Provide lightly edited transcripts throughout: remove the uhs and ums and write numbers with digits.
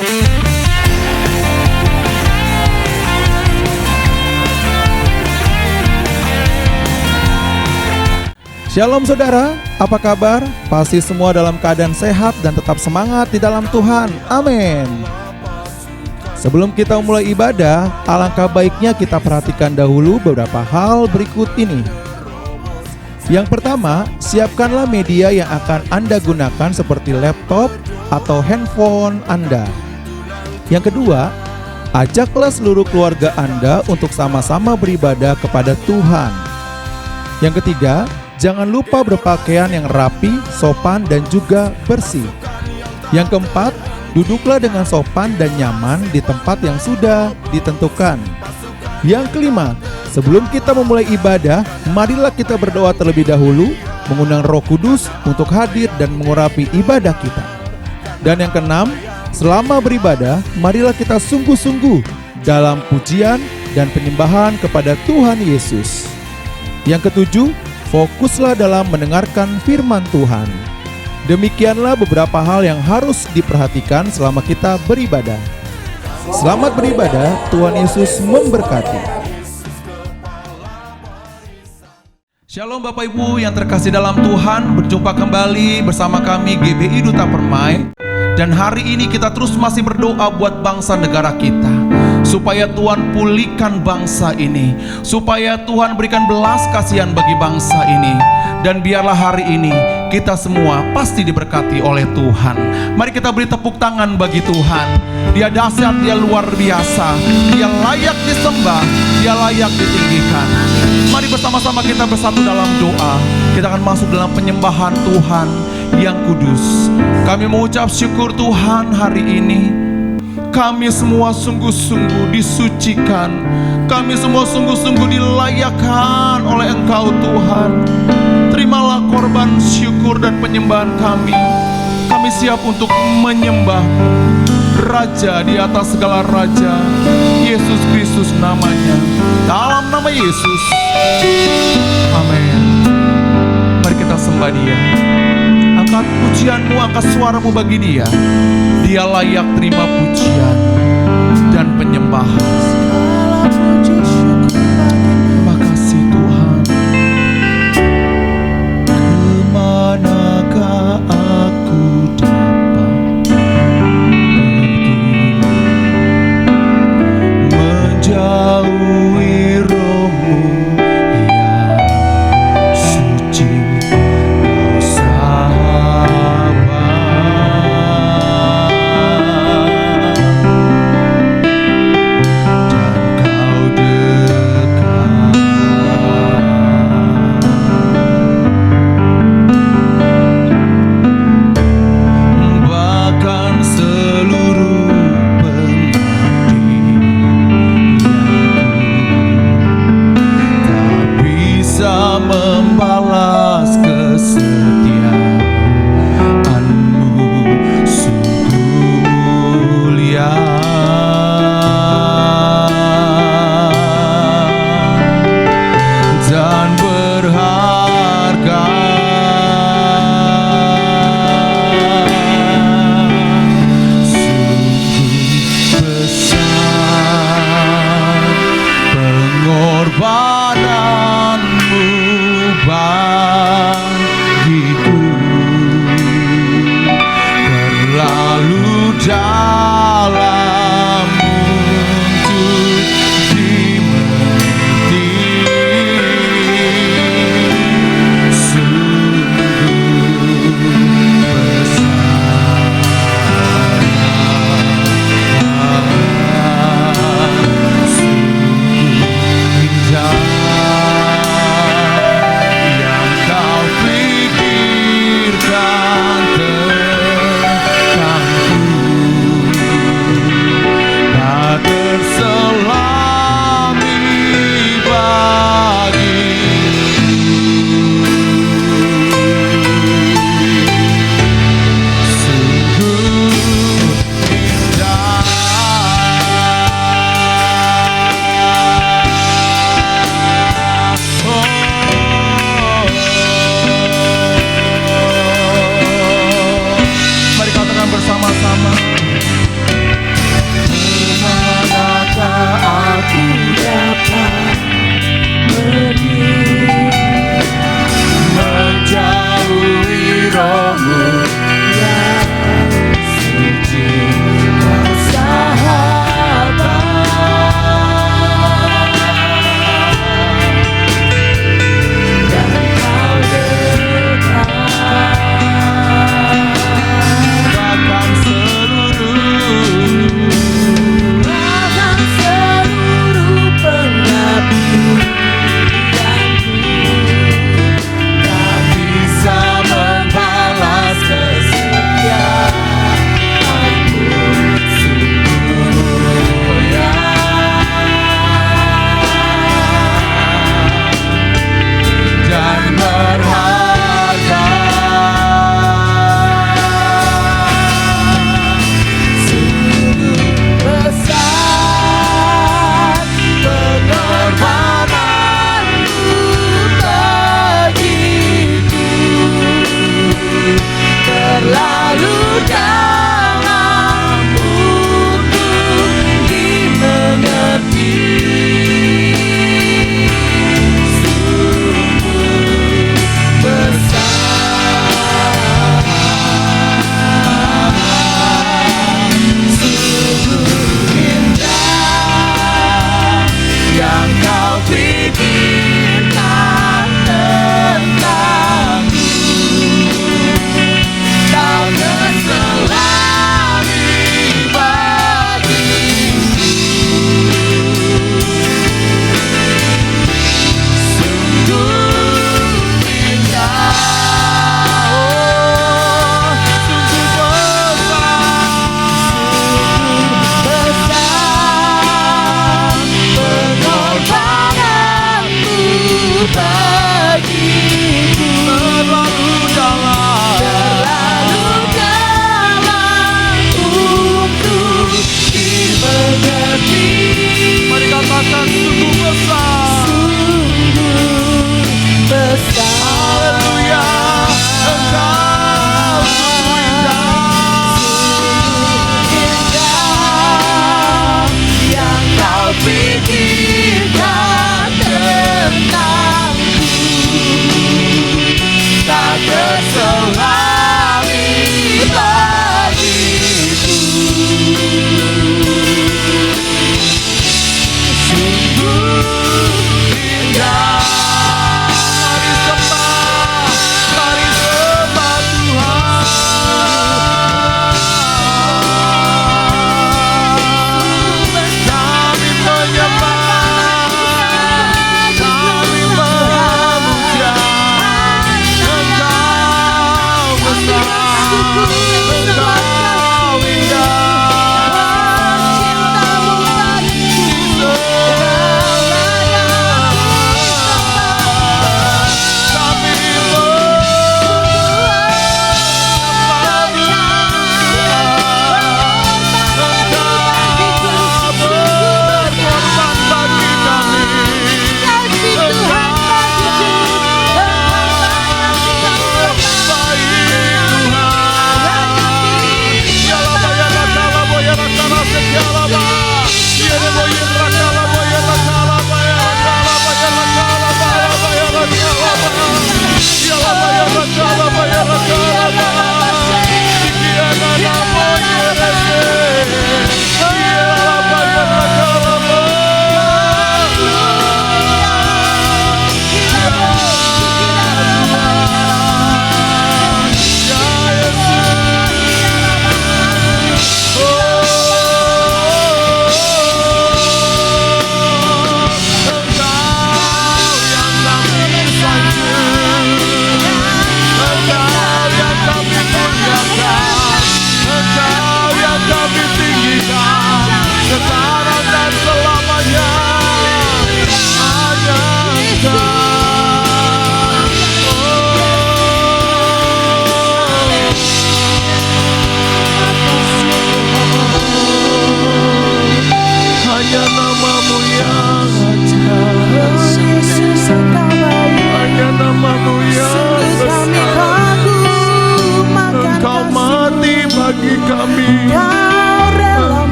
Shalom saudara, apa kabar? Pasti semua dalam keadaan sehat dan tetap semangat di dalam Tuhan. Amin. Sebelum kita mulai ibadah, alangkah baiknya kita perhatikan dahulu beberapa hal berikut ini. Yang pertama, siapkanlah media yang akan Anda gunakan seperti laptop atau handphone Anda. Yang kedua, ajaklah seluruh keluarga Anda untuk sama-sama beribadah kepada Tuhan. Yang ketiga, jangan lupa berpakaian yang rapi, sopan, dan juga bersih. Yang keempat, duduklah dengan sopan dan nyaman di tempat yang sudah ditentukan. Yang kelima, sebelum kita memulai ibadah, marilah kita berdoa terlebih dahulu, mengundang Roh Kudus untuk hadir dan mengurapi ibadah kita. Dan yang keenam, selama beribadah, marilah kita sungguh-sungguh dalam pujian dan penyembahan kepada Tuhan Yesus. Yang ketujuh, fokuslah dalam mendengarkan firman Tuhan. Demikianlah beberapa hal yang harus diperhatikan selama kita beribadah. Selamat beribadah, Tuhan Yesus memberkati. Shalom Bapak Ibu yang terkasih dalam Tuhan, berjumpa kembali bersama kami GBI Duta Permai. Dan hari ini kita terus masih berdoa buat bangsa negara kita, supaya Tuhan pulihkan bangsa ini, supaya Tuhan berikan belas kasihan bagi bangsa ini. Dan biarlah hari ini kita semua pasti diberkati oleh Tuhan. Mari kita beri tepuk tangan bagi Tuhan. Dia dahsyat, Dia luar biasa, Dia layak disembah, Dia layak ditinggikan. Mari bersama-sama kita bersatu dalam doa. Kita akan masuk dalam penyembahan Tuhan yang kudus. Kami mengucap syukur Tuhan hari ini. Kami semua sungguh-sungguh disucikan. Kami semua sungguh-sungguh dilayakkan oleh Engkau Tuhan. Terimalah korban syukur dan penyembahan kami. Kami siap untuk menyembah Raja di atas segala raja, Yesus Kristus namanya. Dalam nama Yesus, amin. Mari kita sembah Dia. Angkat pujianmu, angkat suaramu bagi Dia. Dia layak terima pujian dan penyembahan. Terima kasih Tuhan. Kemanakah aku dapat pergi, menjauhi Roh-Mu yang suci?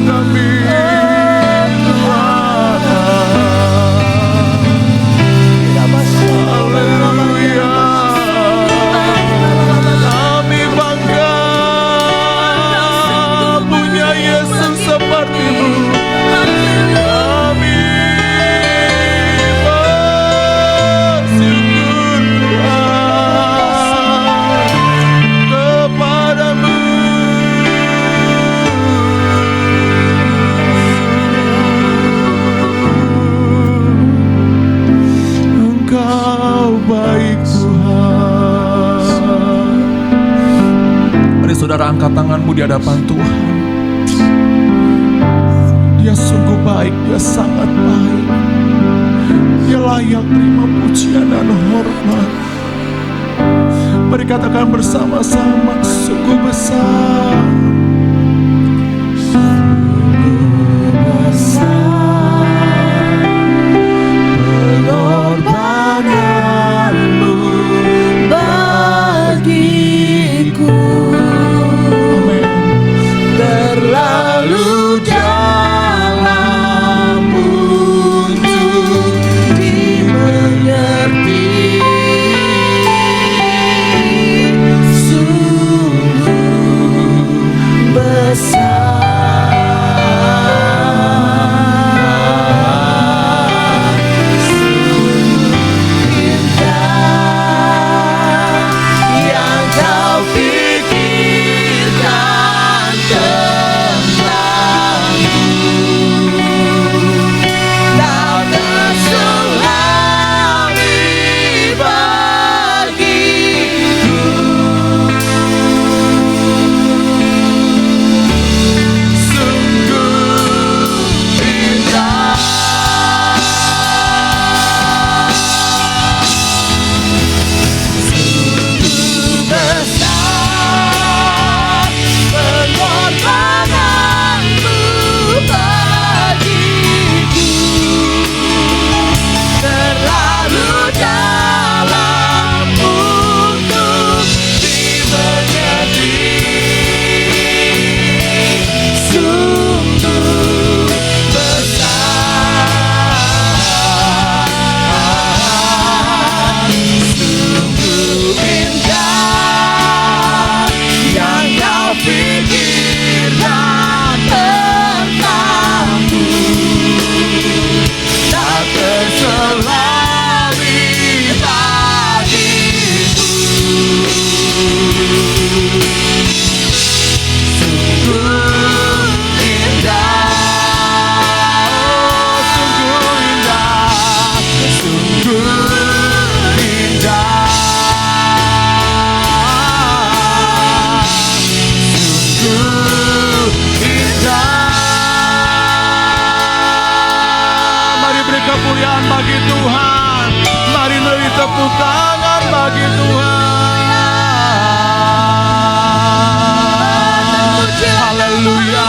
kami Tuhan. Haleluya. Kami bangga punya Yesus seperti-Mu. Kami bersyukur Tuhan kepadamu. Engkau baik Tuhan. Mari saudara angkat tanganmu di hadapan Tuhan. Dia sungguh baik, Dia sangat baik. Dia layak terima pujian dan hormat. Mari katakan bersama-sama, sungguh besar. Sungguh besar pengorbananmu bagiku. Amin. Terlalu dalam untuk dimengerti. Sungguh besar, sungguh indah yang kau pikirkan tentangku. Tak terselami bagiku. Sungguh indah, sungguh besar pengorbananmu bagiku. Terlalu dalam untuk dimengerti. Sungguh besar, sungguh indah yang kau pikirkan tentangku. Tak terselami bagiku. Sungguh indah, sungguh indah, sungguh indah, sungguh indah. Mari beri kemuliaan bagi Tuhan. Mari beri tepuk tangan bagi Tuhan. Haleluya,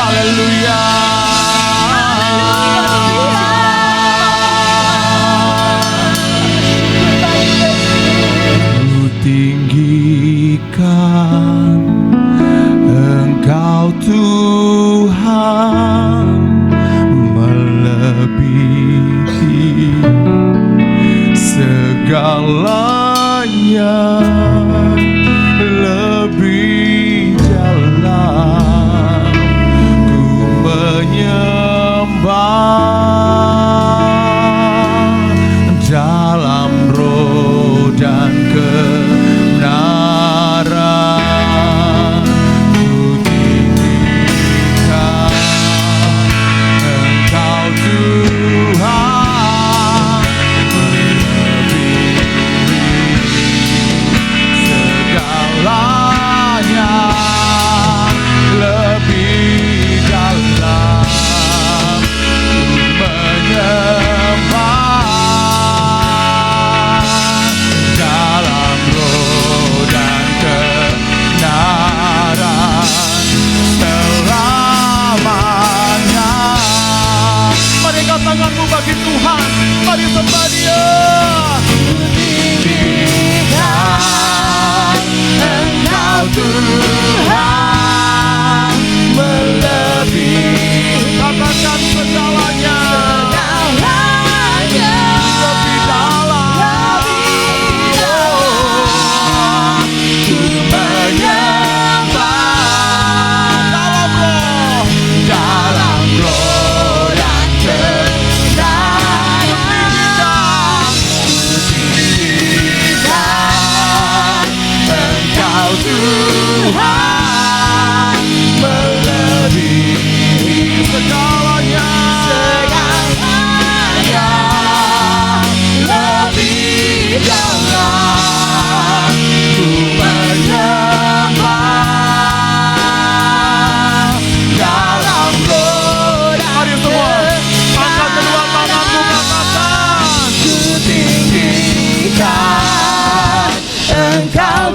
haleluya. Ku tinggikan Engkau Tuhan, melebihi segalanya, lebih dalam ku menyembah dalam roh dan kebenaran. Ku tinggikan Engkau Tuhan, melebihi segalanya, lebih dalam ku menyembah dalam roh dan kebenaran selamanya. Mari angkat tanganmu bagi Tuhan, mari sembah Dia. Tinggikan Engkau Tuhan, melebihi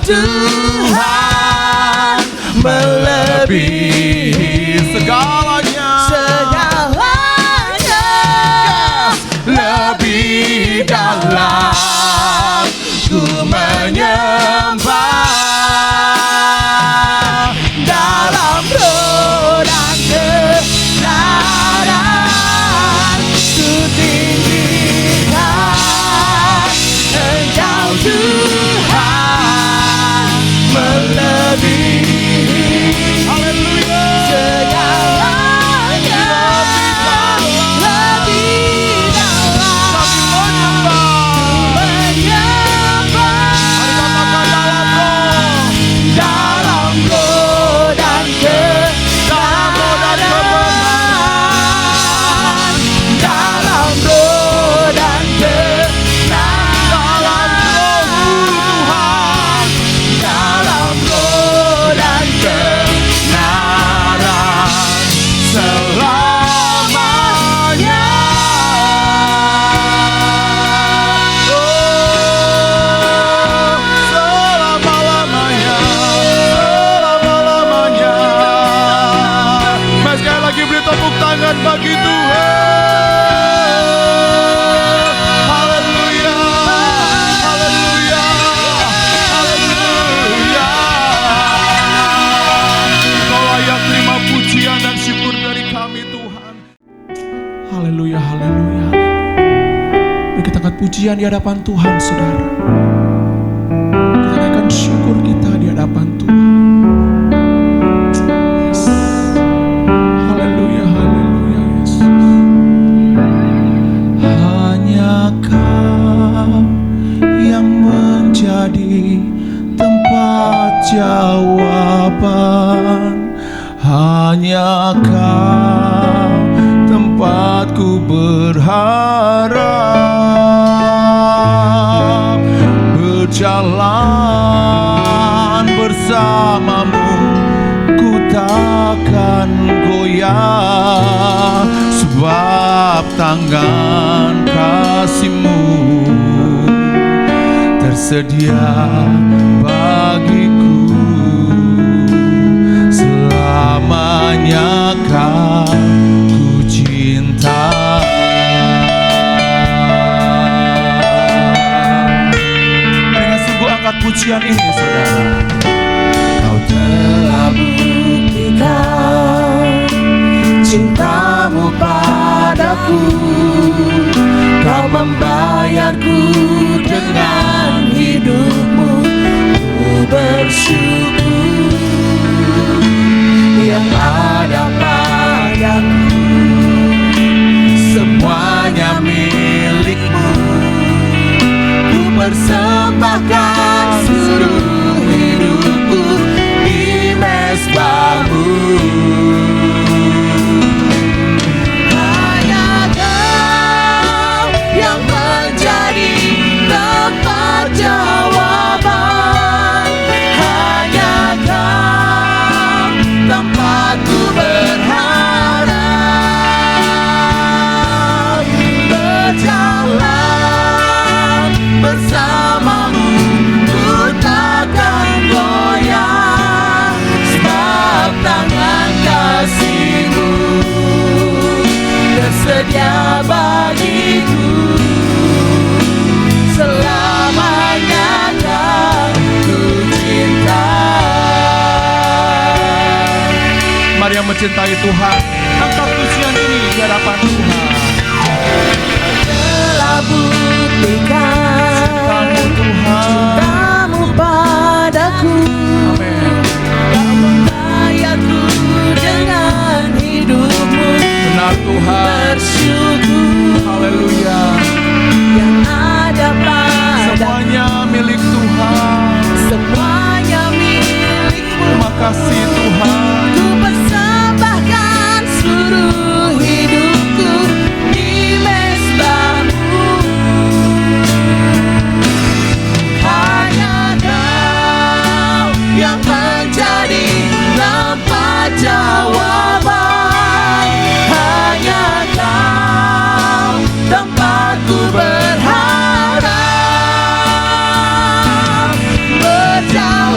Tuhan melebihi segalanya, lebih dalam ku menyembah dalam roh dan kebenaran. Ku tinggikan Engkau Tuhan melebihi segalanya, lebih dalam roh dan kebenaran, dalam roh dan kebenaran, dalam roh dan kebenaran selamanya. selama-lamanya, selama-lamanya. Mari sekali lagi beri tepuk tangan bagi Tuhan. Haleluya, haleluya, haleluya. Kau layak terima pujian dan syukur dari kami Tuhan. Haleluya, haleluya. Mari kita angkat pujian di hadapan Tuhan, saudara. Kita naikkan syukur kita di hadapan Tuhan. Yes. Haleluya, haleluya, Yesus. Hanya Kau yang menjadi tempat jawaban. Hanya Kau tempatku berharap. Berjalan bersamamu, ku takkan goyah, sebab tangan kasih-Mu tersedia bagiku. Selamanya Kau ku cinta. Dengan sungguh angkat pujian ini, saudara. Kau telah buktikan cinta-Mu padaku. Kau membayarku dengan hidup-Mu. Ku bersyukur yang ada padaku, semuanya milik-Mu. Ku persembahkan seluruh hidupku di mezbah-Mu. Hanya Kau yang menjadi tempat jawaban. Hanya Kau tempatku berharap. Berjalan bersama-Mu, ku takkan goyah, sebab tangan kasih-Mu tersedia bagiku. Selamanya kan ku cinta. Mari yang mencintai Tuhan, angkat pujian ini di hadapan Tuhan. Telah buktikan Cinta-Mu Tuhan. cinta-Mu padaku. Amin. Kau membayarku dengan hidup-Mu. Benar Tuhan. Bersyukur Haleluya. yang ada padaku, Semuanya milik Tuhan. semuanya milik-Mu. Terima kasih Tuhan. Ku persembahkan seluruh hidupku di mezbah-Mu. Hanya Kau yang menjadi tempat jawaban. Hanya Kau tempatku berharap. Berjalan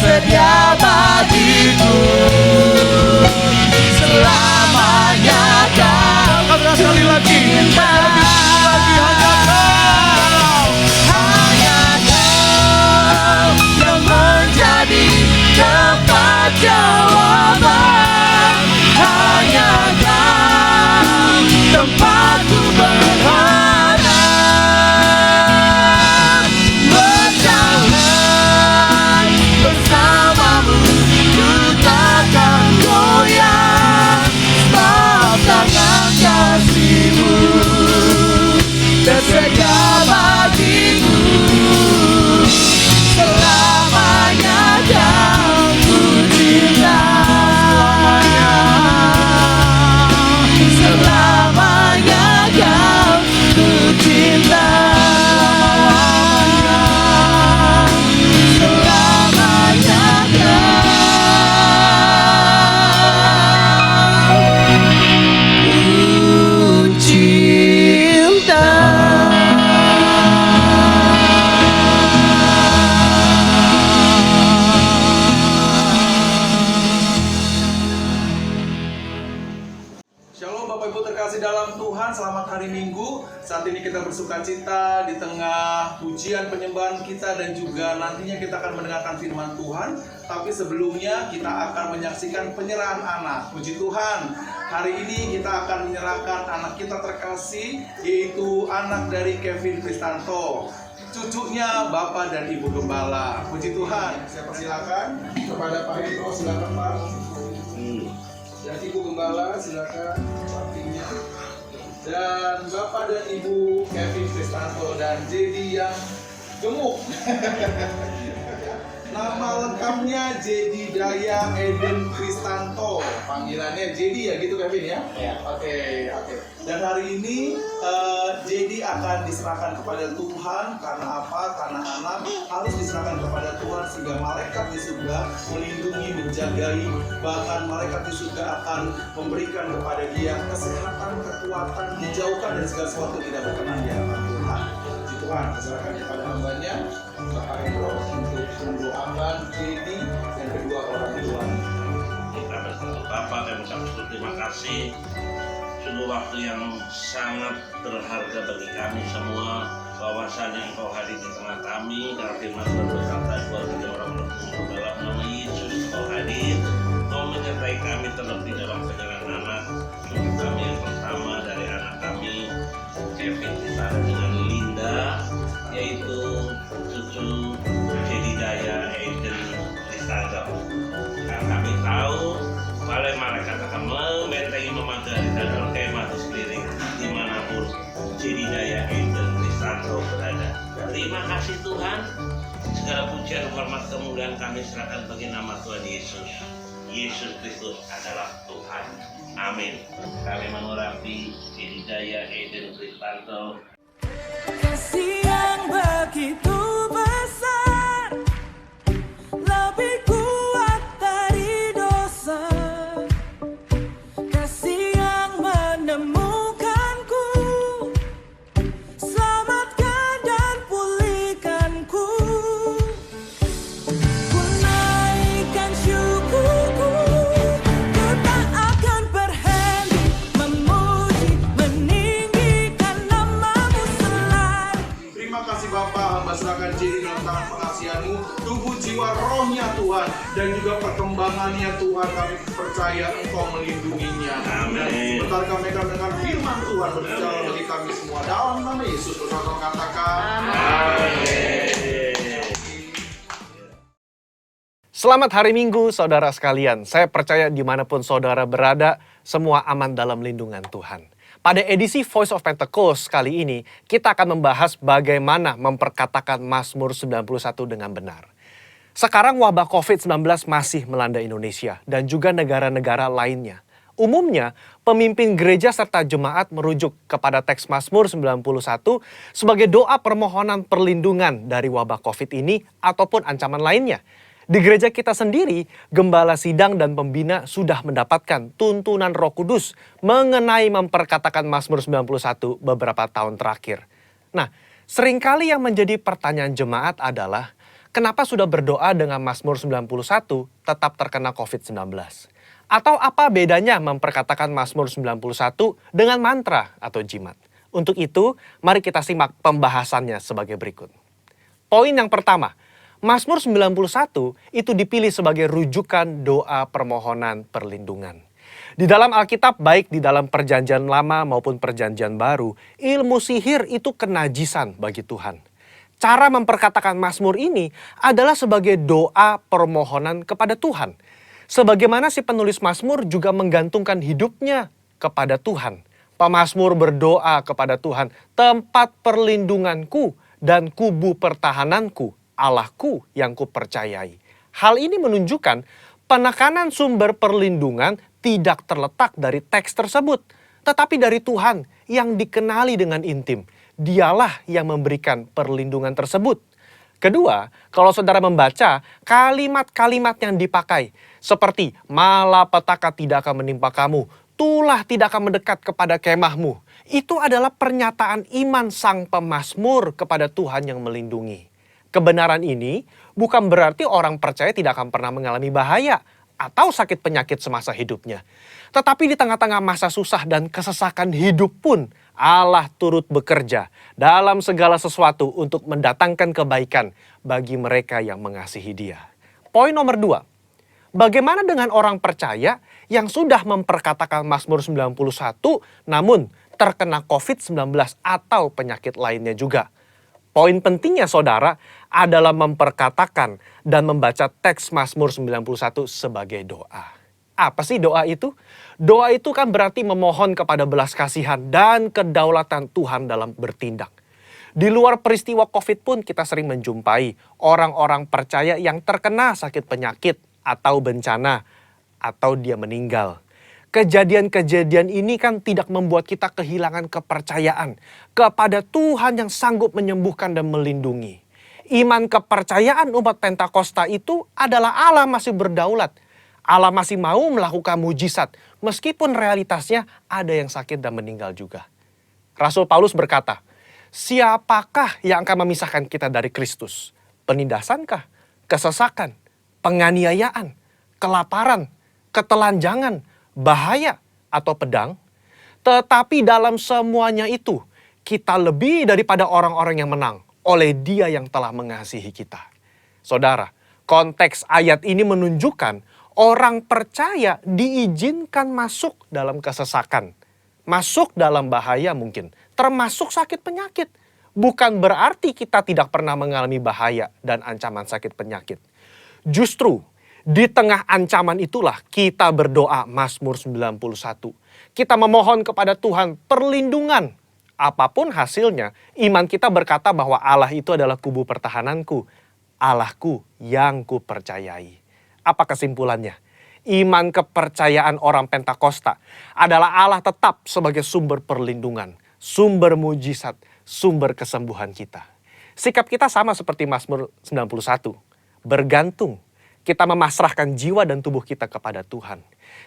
tersedia bagiku. Selamanya kau Katakan sekali lagi. cinta. Hanya kau yang menjadi tempat jawaban. Hanya kau tempatku berharap. Berjalan bersamamu, ku takkan goyah. Sebab tangan kasihmu tersedia bagiku. Selamanya kau ku cinta. Selamanya kau ku cinta. Selamanya kau ku cinta. Shalom Bapak Ibu terkasih dalam Tuhan, selamat hari Minggu. Saat ini kita bersuka cita di tengah pujian penyembahan kita dan juga nantinya kita akan mendengarkan firman Tuhan. Tapi sebelumnya kita akan menyaksikan penyerahan anak. Puji Tuhan, hari ini kita akan menyerahkan anak kita terkasih, yaitu anak dari Kevin Kristanto, cucunya Bapak dan Ibu Gembala. Puji Tuhan, saya persilakan kepada Pak Hendro, silakan Pak. Dan Ibu Gembala silakan waktunya. Dan Bapak dan Ibu Kevin Kristanto dan Jadi yang gemuk. Nama lengkapnya Jadi Daya Eden Kristanto. Panggilannya Jadi ya gitu Kevin ya? Ya. Oke. Dan hari ini Jadi akan diserahkan kepada Tuhan. Karena apa? Karena anak harus diserahkan kepada Tuhan sehingga malaikat di surga melindungi, menjagai. Bahkan malaikat di surga akan memberikan kepada dia kesehatan, kekuatan, dijauhkan dari segala sesuatu yang tidak berkenan di hadapan Tuhan. Puji Tuhan, serahkan kepada hambanya Bapak Hendro untuk mendoakan Jadi dan kedua orang tua. Kita bersatu Bapak dan mengucapkan terima kasih. Sungguh waktu yang sangat berharga bagi kami semua. Bahwasannya Engkau hadir di tengah kami. Dalam firman Tuhan berkata, 2-3 orang berkumpul dalam nama Yesus, Engkau hadir. Engkau menyertai kami terlebih dalam penyerahan anak. Sungguh kami yang pertama dari anak kami Kevin Kristanto dengan Linda, yaitu cucu Jedidaya Eden Kristanto. Karena kami tahu malaikat akan membentengi, memagari dan berkemah di sekeliling dimanapun Jedidaya Eden Kristanto berada. Terima kasih Tuhan. Segala pujian, hormat, kemuliaan kami serahkan bagi nama Tuhan Yesus. Yesus Kristus adalah Tuhan. Amin. Kami mengurapi Jedidaya Eden Kristanto. Kasih yang begitu besar, lebih kuat dari dosa. Kasih yang menemukanku, selamatkan dan pulihkanku. Ku naikkan syukurku, ku tak akan berhenti memuji, meninggikan namamu selalu. Terima kasih Bapak, hamba serahkan Jadi dalam tangan pengasihan-Mu. Tubuh jiwa rohnya Tuhan dan juga perkembangannya Tuhan, kami percaya Engkau melindunginya. Amin. Dan sebentar kami akan mendengar firman Tuhan berbicara bagi kami semua. Dalam nama Yesus bersama katakan Selamat hari Minggu, saudara sekalian. Saya percaya dimanapun saudara berada, semua aman dalam lindungan Tuhan. Pada edisi Voice of Pentecost kali ini, kita akan membahas bagaimana memperkatakan Mazmur 91 dengan benar. Sekarang wabah COVID-19 masih melanda Indonesia dan juga negara-negara lainnya. Umumnya, pemimpin gereja serta jemaat merujuk kepada teks Mazmur 91 sebagai doa permohonan perlindungan dari wabah COVID ini ataupun ancaman lainnya. Di gereja kita sendiri, gembala sidang dan pembina sudah mendapatkan tuntunan Roh Kudus mengenai memperkatakan Mazmur 91 beberapa tahun terakhir. Nah, seringkali yang menjadi pertanyaan jemaat adalah, kenapa sudah berdoa dengan Mazmur 91 tetap terkena COVID-19? Atau apa bedanya memperkatakan Mazmur 91 dengan mantra atau jimat? Untuk itu, mari kita simak pembahasannya sebagai berikut. Poin yang pertama, Mazmur 91 itu dipilih sebagai rujukan doa permohonan perlindungan. Di dalam Alkitab, baik di dalam Perjanjian Lama maupun Perjanjian Baru, ilmu sihir itu kenajisan bagi Tuhan. Cara memperkatakan Mazmur ini adalah sebagai doa permohonan kepada Tuhan. Sebagaimana si penulis Mazmur juga menggantungkan hidupnya kepada Tuhan. Pemazmur berdoa kepada Tuhan, tempat perlindunganku dan kubu pertahananku, Allahku yang kupercayai. Hal ini menunjukkan penekanan sumber perlindungan tidak terletak dari teks tersebut, tetapi dari Tuhan yang dikenali dengan intim. Dialah yang memberikan perlindungan tersebut. Kedua, kalau saudara membaca kalimat-kalimat yang dipakai, seperti malapetaka tidak akan menimpa kamu, tulah tidak akan mendekat kepada kemahmu. Itu adalah pernyataan iman sang pemazmur kepada Tuhan yang melindungi. Kebenaran ini bukan berarti orang percaya tidak akan pernah mengalami bahaya atau sakit penyakit semasa hidupnya. Tetapi di tengah-tengah masa susah dan kesesakan hidup pun, Allah turut bekerja dalam segala sesuatu untuk mendatangkan kebaikan bagi mereka yang mengasihi Dia. Poin nomor 2. Bagaimana dengan orang percaya yang sudah memperkatakan Mazmur 91 namun terkena COVID-19 atau penyakit lainnya juga? Poin pentingnya saudara adalah memperkatakan dan membaca teks Mazmur 91 sebagai doa. Apa sih doa itu? Doa itu kan berarti memohon kepada belas kasihan dan kedaulatan Tuhan dalam bertindak. Di luar peristiwa COVID pun kita sering menjumpai orang-orang percaya yang terkena sakit penyakit atau bencana atau dia meninggal. Kejadian-kejadian ini kan tidak membuat kita kehilangan kepercayaan kepada Tuhan yang sanggup menyembuhkan dan melindungi. Iman kepercayaan umat Pentakosta itu adalah Allah masih berdaulat. Allah masih mau melakukan mujizat meskipun realitasnya ada yang sakit dan meninggal juga. Rasul Paulus berkata, siapakah yang akan memisahkan kita dari Kristus? Penindasankah? Kesesakan? Penganiayaan? Kelaparan? Ketelanjangan? Bahaya? Atau pedang? Tetapi dalam semuanya itu, kita lebih daripada orang-orang yang menang oleh Dia yang telah mengasihi kita. Saudara, konteks ayat ini menunjukkan orang percaya diizinkan masuk dalam kesesakan. Masuk dalam bahaya mungkin, termasuk sakit penyakit. Bukan berarti kita tidak pernah mengalami bahaya dan ancaman sakit penyakit. Justru, di tengah ancaman itulah kita berdoa Mazmur 91. Kita memohon kepada Tuhan perlindungan. Apapun hasilnya, iman kita berkata bahwa Allah itu adalah kubu pertahananku. Allahku yang kupercayai. Apa kesimpulannya? Iman kepercayaan orang Pentakosta adalah Allah tetap sebagai sumber perlindungan, sumber mujizat, sumber kesembuhan kita. Sikap kita sama seperti Mazmur 91. Bergantung. Kita memasrahkan jiwa dan tubuh kita kepada Tuhan.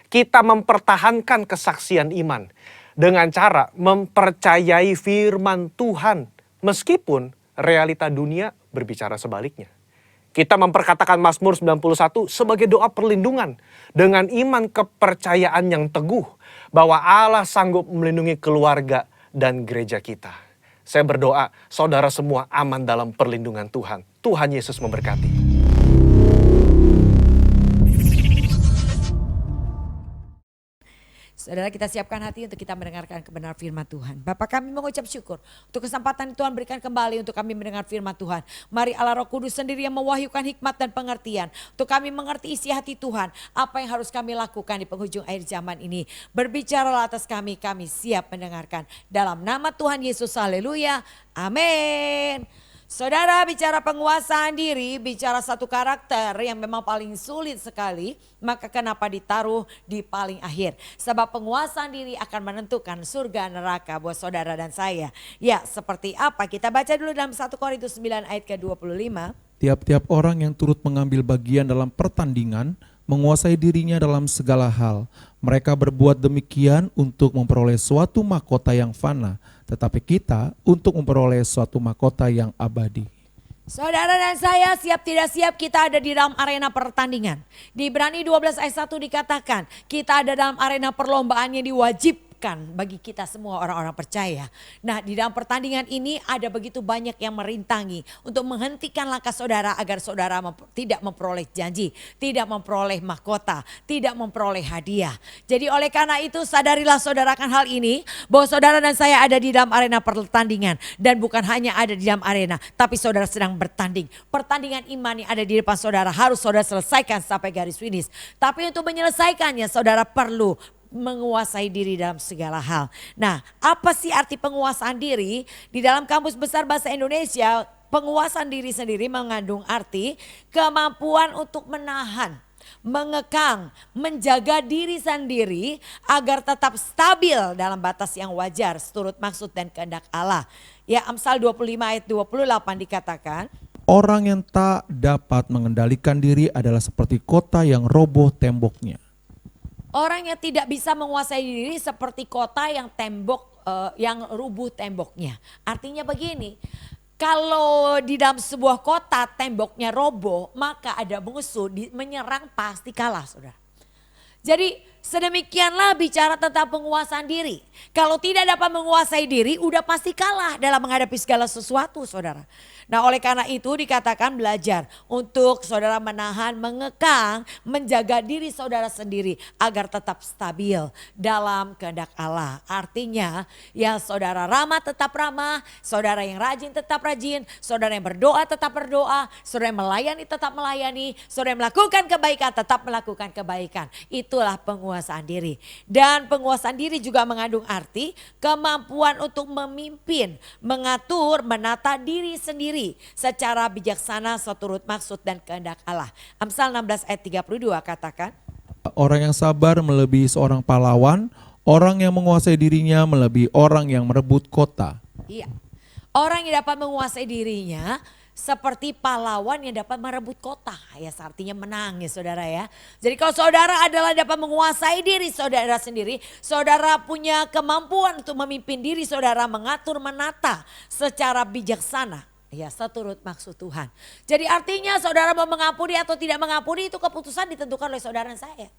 Kita mempertahankan kesaksian iman dengan cara mempercayai firman Tuhan meskipun realita dunia berbicara sebaliknya. Kita memperkatakan Mazmur 91 sebagai doa perlindungan dengan iman kepercayaan yang teguh bahwa Allah sanggup melindungi keluarga dan gereja kita. Saya berdoa saudara semua aman dalam perlindungan Tuhan. Tuhan Yesus memberkati. Saudara, kita siapkan hati untuk kita mendengarkan kebenaran firman Tuhan. Bapa, kami mengucap syukur untuk kesempatan Tuhan berikan kembali untuk kami mendengar firman Tuhan. Mari Allah Roh Kudus sendiri yang mewahyukan hikmat dan pengertian untuk kami mengerti isi hati Tuhan. Apa yang harus kami lakukan di penghujung akhir zaman ini. Berbicaralah atas kami siap mendengarkan. Dalam nama Tuhan Yesus, haleluya, amin. Saudara, bicara penguasaan diri, bicara satu karakter yang memang paling sulit sekali, maka kenapa ditaruh di paling akhir? Sebab penguasaan diri akan menentukan surga neraka buat saudara dan saya. Ya, seperti apa? Kita baca dulu dalam 1 Korintus 9 ayat ke-25. Tiap-tiap orang yang turut mengambil bagian dalam pertandingan menguasai dirinya dalam segala hal. Mereka berbuat demikian untuk memperoleh suatu mahkota yang fana, tetapi kita untuk memperoleh suatu mahkota yang abadi. Saudara dan saya siap tidak siap kita ada di dalam arena pertandingan. Di Ibrani 12 ayat 1 dikatakan kita ada dalam arena perlombaan yang diwajibkan bagi kita semua orang-orang percaya. Nah, di dalam pertandingan ini ada begitu banyak yang merintangi untuk menghentikan langkah saudara agar saudara tidak memperoleh janji, tidak memperoleh mahkota, tidak memperoleh hadiah. Jadi oleh karena itu sadarilah saudara akan hal ini, bahwa saudara dan saya ada di dalam arena pertandingan, dan bukan hanya ada di dalam arena, tapi saudara sedang bertanding. Pertandingan iman yang ada di depan saudara harus saudara selesaikan sampai garis finish. Tapi untuk menyelesaikannya saudara perlu menguasai diri dalam segala hal. Nah, apa sih arti penguasaan diri? Di dalam Kamus Besar Bahasa Indonesia, penguasaan diri sendiri mengandung arti kemampuan untuk menahan, mengekang, menjaga diri sendiri agar tetap stabil dalam batas yang wajar seturut maksud dan kehendak Allah. Ya, Amsal 25 ayat 28 dikatakan, Orang yang tak dapat mengendalikan diri adalah seperti kota yang roboh temboknya. orang yang tidak bisa menguasai diri seperti kota yang yang rubuh temboknya. Artinya begini, kalau di dalam sebuah kota temboknya roboh, maka ada musuh menyerang pasti kalah, saudara. Jadi sedemikianlah bicara tentang penguasaan diri. Kalau tidak dapat menguasai diri, udah pasti kalah dalam menghadapi segala sesuatu, saudara. Nah, oleh karena itu dikatakan belajar untuk saudara menahan, mengekang, menjaga diri saudara sendiri agar tetap stabil dalam kehendak Allah. Artinya ya saudara ramah tetap ramah, saudara yang rajin tetap rajin, saudara yang berdoa tetap berdoa, saudara yang melayani tetap melayani, saudara yang melakukan kebaikan tetap melakukan kebaikan. Itulah penguasaan diri. Dan penguasaan diri juga mengandung arti kemampuan untuk memimpin, mengatur, menata diri sendiri secara bijaksana seturut maksud dan kehendak Allah. Amsal 16 ayat 32 katakan, Orang yang sabar melebihi seorang pahlawan, orang yang menguasai dirinya melebihi orang yang merebut kota. iya, orang yang dapat menguasai dirinya seperti pahlawan yang dapat merebut kota. Ya, artinya menang ya saudara ya. Jadi kalau saudara adalah dapat menguasai diri saudara sendiri, saudara punya kemampuan untuk memimpin diri saudara, mengatur, menata secara bijaksana. Ya, seturut maksud Tuhan. Jadi artinya saudara mau mengampuni atau tidak mengampuni itu keputusan ditentukan oleh saudara dan saya.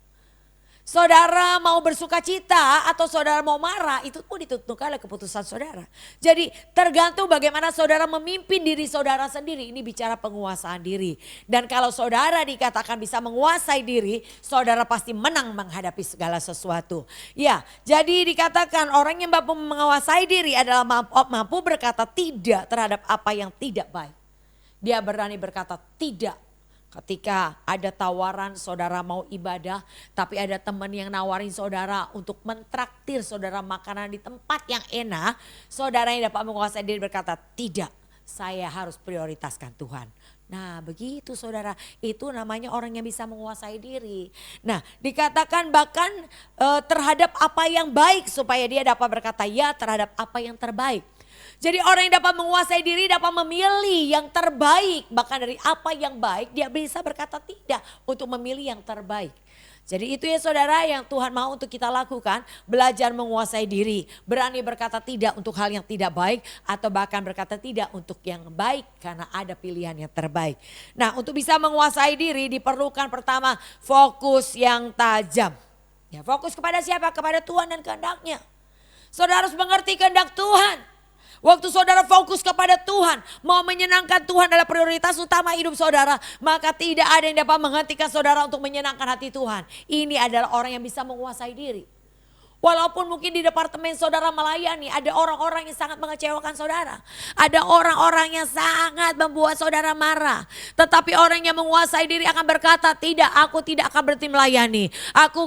Saudara mau bersuka cita atau saudara mau marah, itu pun ditentukan oleh keputusan saudara. Jadi tergantung bagaimana saudara memimpin diri saudara sendiri. Ini bicara penguasaan diri. Dan kalau saudara dikatakan bisa menguasai diri, saudara pasti menang menghadapi segala sesuatu. Ya, jadi dikatakan orang yang mampu menguasai diri adalah mampu berkata tidak terhadap apa yang tidak baik. Dia berani berkata tidak. Ketika ada tawaran saudara mau ibadah, tapi ada teman yang nawarin saudara untuk mentraktir saudara makanan di tempat yang enak, saudara yang dapat menguasai diri berkata, tidak, saya harus prioritaskan Tuhan. Nah begitu saudara, itu namanya orang yang bisa menguasai diri. Nah dikatakan bahkan terhadap apa yang baik supaya dia dapat berkata ya terhadap apa yang terbaik. Jadi orang yang dapat menguasai diri dapat memilih yang terbaik. Bahkan dari apa yang baik dia bisa berkata tidak untuk memilih yang terbaik. Jadi itu ya saudara yang Tuhan mau untuk kita lakukan. Belajar menguasai diri. Berani berkata tidak untuk hal yang tidak baik. Atau bahkan berkata tidak untuk yang baik karena ada pilihan yang terbaik. Nah untuk bisa menguasai diri diperlukan pertama fokus yang tajam. Ya, fokus kepada siapa? Kepada Tuhan dan kehendaknya. Saudara harus mengerti kehendak Tuhan. Waktu saudara fokus kepada Tuhan, mau menyenangkan Tuhan adalah prioritas utama hidup saudara, maka tidak ada yang dapat menghentikan saudara untuk menyenangkan hati Tuhan. Ini adalah orang yang bisa menguasai diri. Walaupun mungkin di departemen saudara melayani ada orang-orang yang sangat mengecewakan saudara. Ada orang-orang yang sangat membuat saudara marah. Tetapi orang yang menguasai diri akan berkata, tidak, aku tidak akan berhenti melayani.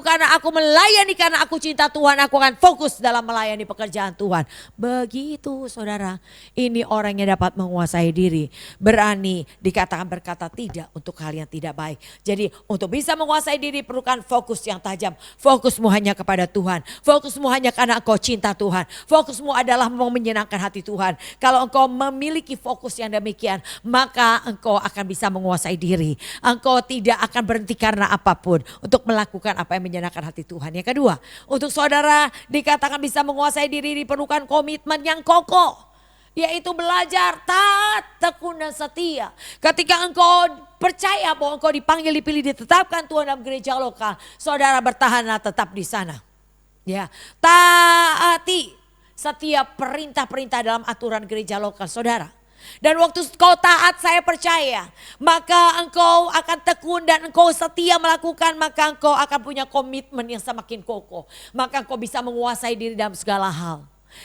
Karena aku melayani karena aku cinta Tuhan, aku akan fokus dalam melayani pekerjaan Tuhan. Begitu saudara, ini orang yang dapat menguasai diri. Berani dikatakan berkata tidak untuk hal yang tidak baik. Jadi untuk bisa menguasai diri perlukan fokus yang tajam. Fokusmu hanya kepada Tuhan. Fokusmu hanya karena engkau cinta Tuhan. Fokusmu adalah mau menyenangkan hati Tuhan. Kalau engkau memiliki fokus yang demikian, maka engkau akan bisa menguasai diri. Engkau tidak akan berhenti karena apapun untuk melakukan apa yang menyenangkan hati Tuhan. Yang kedua, untuk saudara dikatakan bisa menguasai diri diperlukan komitmen yang kokoh. Yaitu belajar taat, tekun dan setia. Ketika engkau percaya bahwa engkau dipanggil, dipilih, ditetapkan Tuhan dalam gereja lokal, saudara bertahanlah tetap di sana. Ya, taati setiap perintah-perintah dalam aturan gereja lokal, saudara. Dan waktu kau taat, saya percaya, maka engkau akan tekun dan engkau setia melakukan, maka engkau akan punya komitmen yang semakin kokoh. Maka engkau bisa menguasai diri dalam segala hal.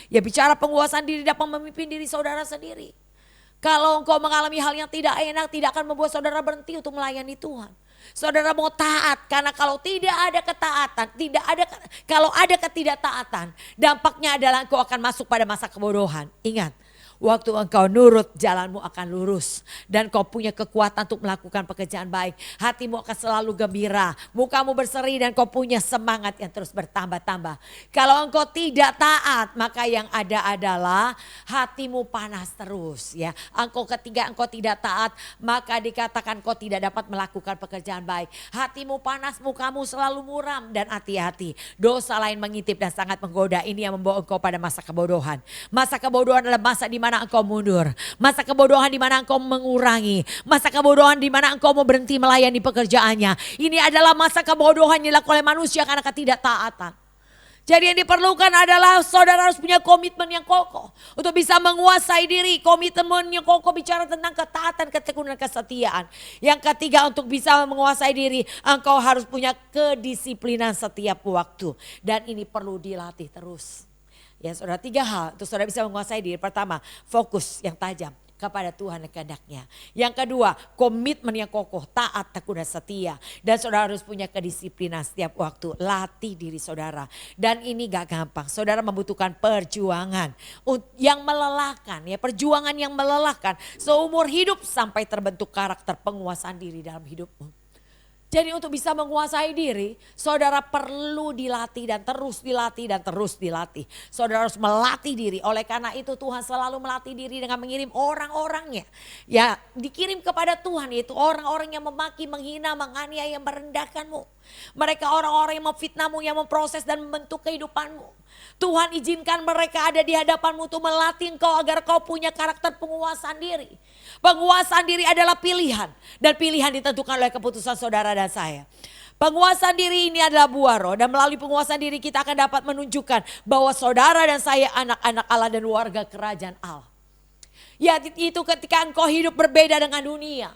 Ya, bicara penguasaan diri dapat memimpin diri saudara sendiri. Kalau engkau mengalami hal yang tidak enak, tidak akan membuat saudara berhenti untuk melayani Tuhan. Saudara mau taat, karena kalau tidak ada ketaatan, kalau ada ketidaktaatan, dampaknya adalah engkau akan masuk pada masa kebodohan. Ingat, waktu engkau nurut, jalanmu akan lurus. Dan kau punya kekuatan untuk melakukan pekerjaan baik. Hatimu akan selalu gembira. Mukamu berseri dan kau punya semangat yang terus bertambah-tambah. Kalau engkau tidak taat, maka yang ada adalah hatimu panas terus. Ya, ketika engkau tidak taat, maka dikatakan kau tidak dapat melakukan pekerjaan baik. Hatimu panas, mukamu selalu muram. Dan hati-hati, dosa lain mengintip dan sangat menggoda. Ini yang membawa engkau pada masa kebodohan. Masa kebodohan adalah masa di mana engkau mundur. Masa kebodohan di mana engkau mengurangi. Masa kebodohan di mana engkau mau berhenti melayani pekerjaannya. Ini adalah masa kebodohan yang dilakukan oleh manusia karena ketidaktaatan. Jadi yang diperlukan adalah saudara harus punya komitmen yang kokoh. Untuk bisa menguasai diri. Komitmen yang kokoh bicara tentang ketaatan, ketekunan, kesetiaan. Yang ketiga, untuk bisa menguasai diri, engkau harus punya kedisiplinan setiap waktu. Dan ini perlu dilatih terus. Ya saudara, 3 hal untuk saudara bisa menguasai diri. Pertama, fokus yang tajam kepada Tuhan dan kehendaknya. Yang kedua, komitmen yang kokoh, taat, tekun dan setia. Dan saudara harus punya kedisiplinan setiap waktu. Latih diri saudara. Dan ini gak gampang. Saudara membutuhkan perjuangan yang melelahkan. Ya, perjuangan yang melelahkan seumur hidup sampai terbentuk karakter penguasaan diri dalam hidupmu. Jadi untuk bisa menguasai diri, saudara perlu dilatih dan terus dilatih dan terus dilatih. Saudara harus melatih diri. Oleh karena itu Tuhan selalu melatih diri dengan mengirim orang-orangnya. Ya, dikirim kepada Tuhan, yaitu orang-orang yang memaki, menghina, menganiaya, merendahkanmu. Mereka orang-orang yang memfitnahmu, yang memproses dan membentuk kehidupanmu. Tuhan izinkan mereka ada di hadapanmu untuk melatih engkau agar kau punya karakter penguasaan diri. Penguasaan diri adalah pilihan. Dan pilihan ditentukan oleh keputusan saudara dan saya. Penguasaan diri ini adalah buah roh. Dan melalui penguasaan diri kita akan dapat menunjukkan bahwa saudara dan saya anak-anak Allah dan warga kerajaan Allah. Ya, itu ketika engkau hidup berbeda dengan dunia.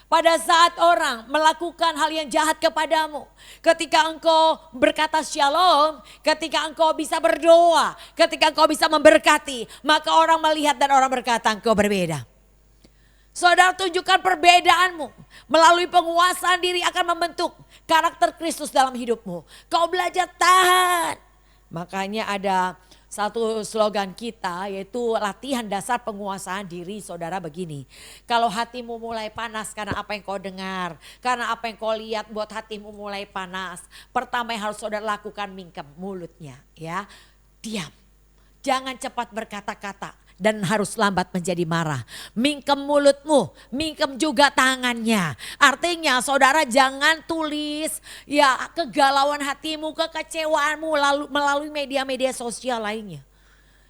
Pada saat orang melakukan hal yang jahat kepadamu. Ketika engkau berkata shalom. Ketika engkau bisa berdoa. Ketika engkau bisa memberkati. Maka orang melihat dan orang berkata engkau berbeda. Saudara, tunjukkan perbedaanmu. Melalui penguasaan diri akan membentuk karakter Kristus dalam hidupmu. Kau belajar tahan. Makanya ada satu slogan kita, yaitu latihan dasar penguasaan diri. Saudara, begini. Kalau hatimu mulai panas karena apa yang kau dengar. Karena apa yang kau lihat buat hatimu mulai panas. Pertama yang harus saudara lakukan, mingkem mulutnya. Ya, diam. Jangan cepat berkata-kata. Dan harus lambat menjadi marah. Mingkem mulutmu, mingkem juga tangannya. Artinya saudara jangan tulis ya kegalauan hatimu, kekecewaanmu melalui media-media sosial lainnya.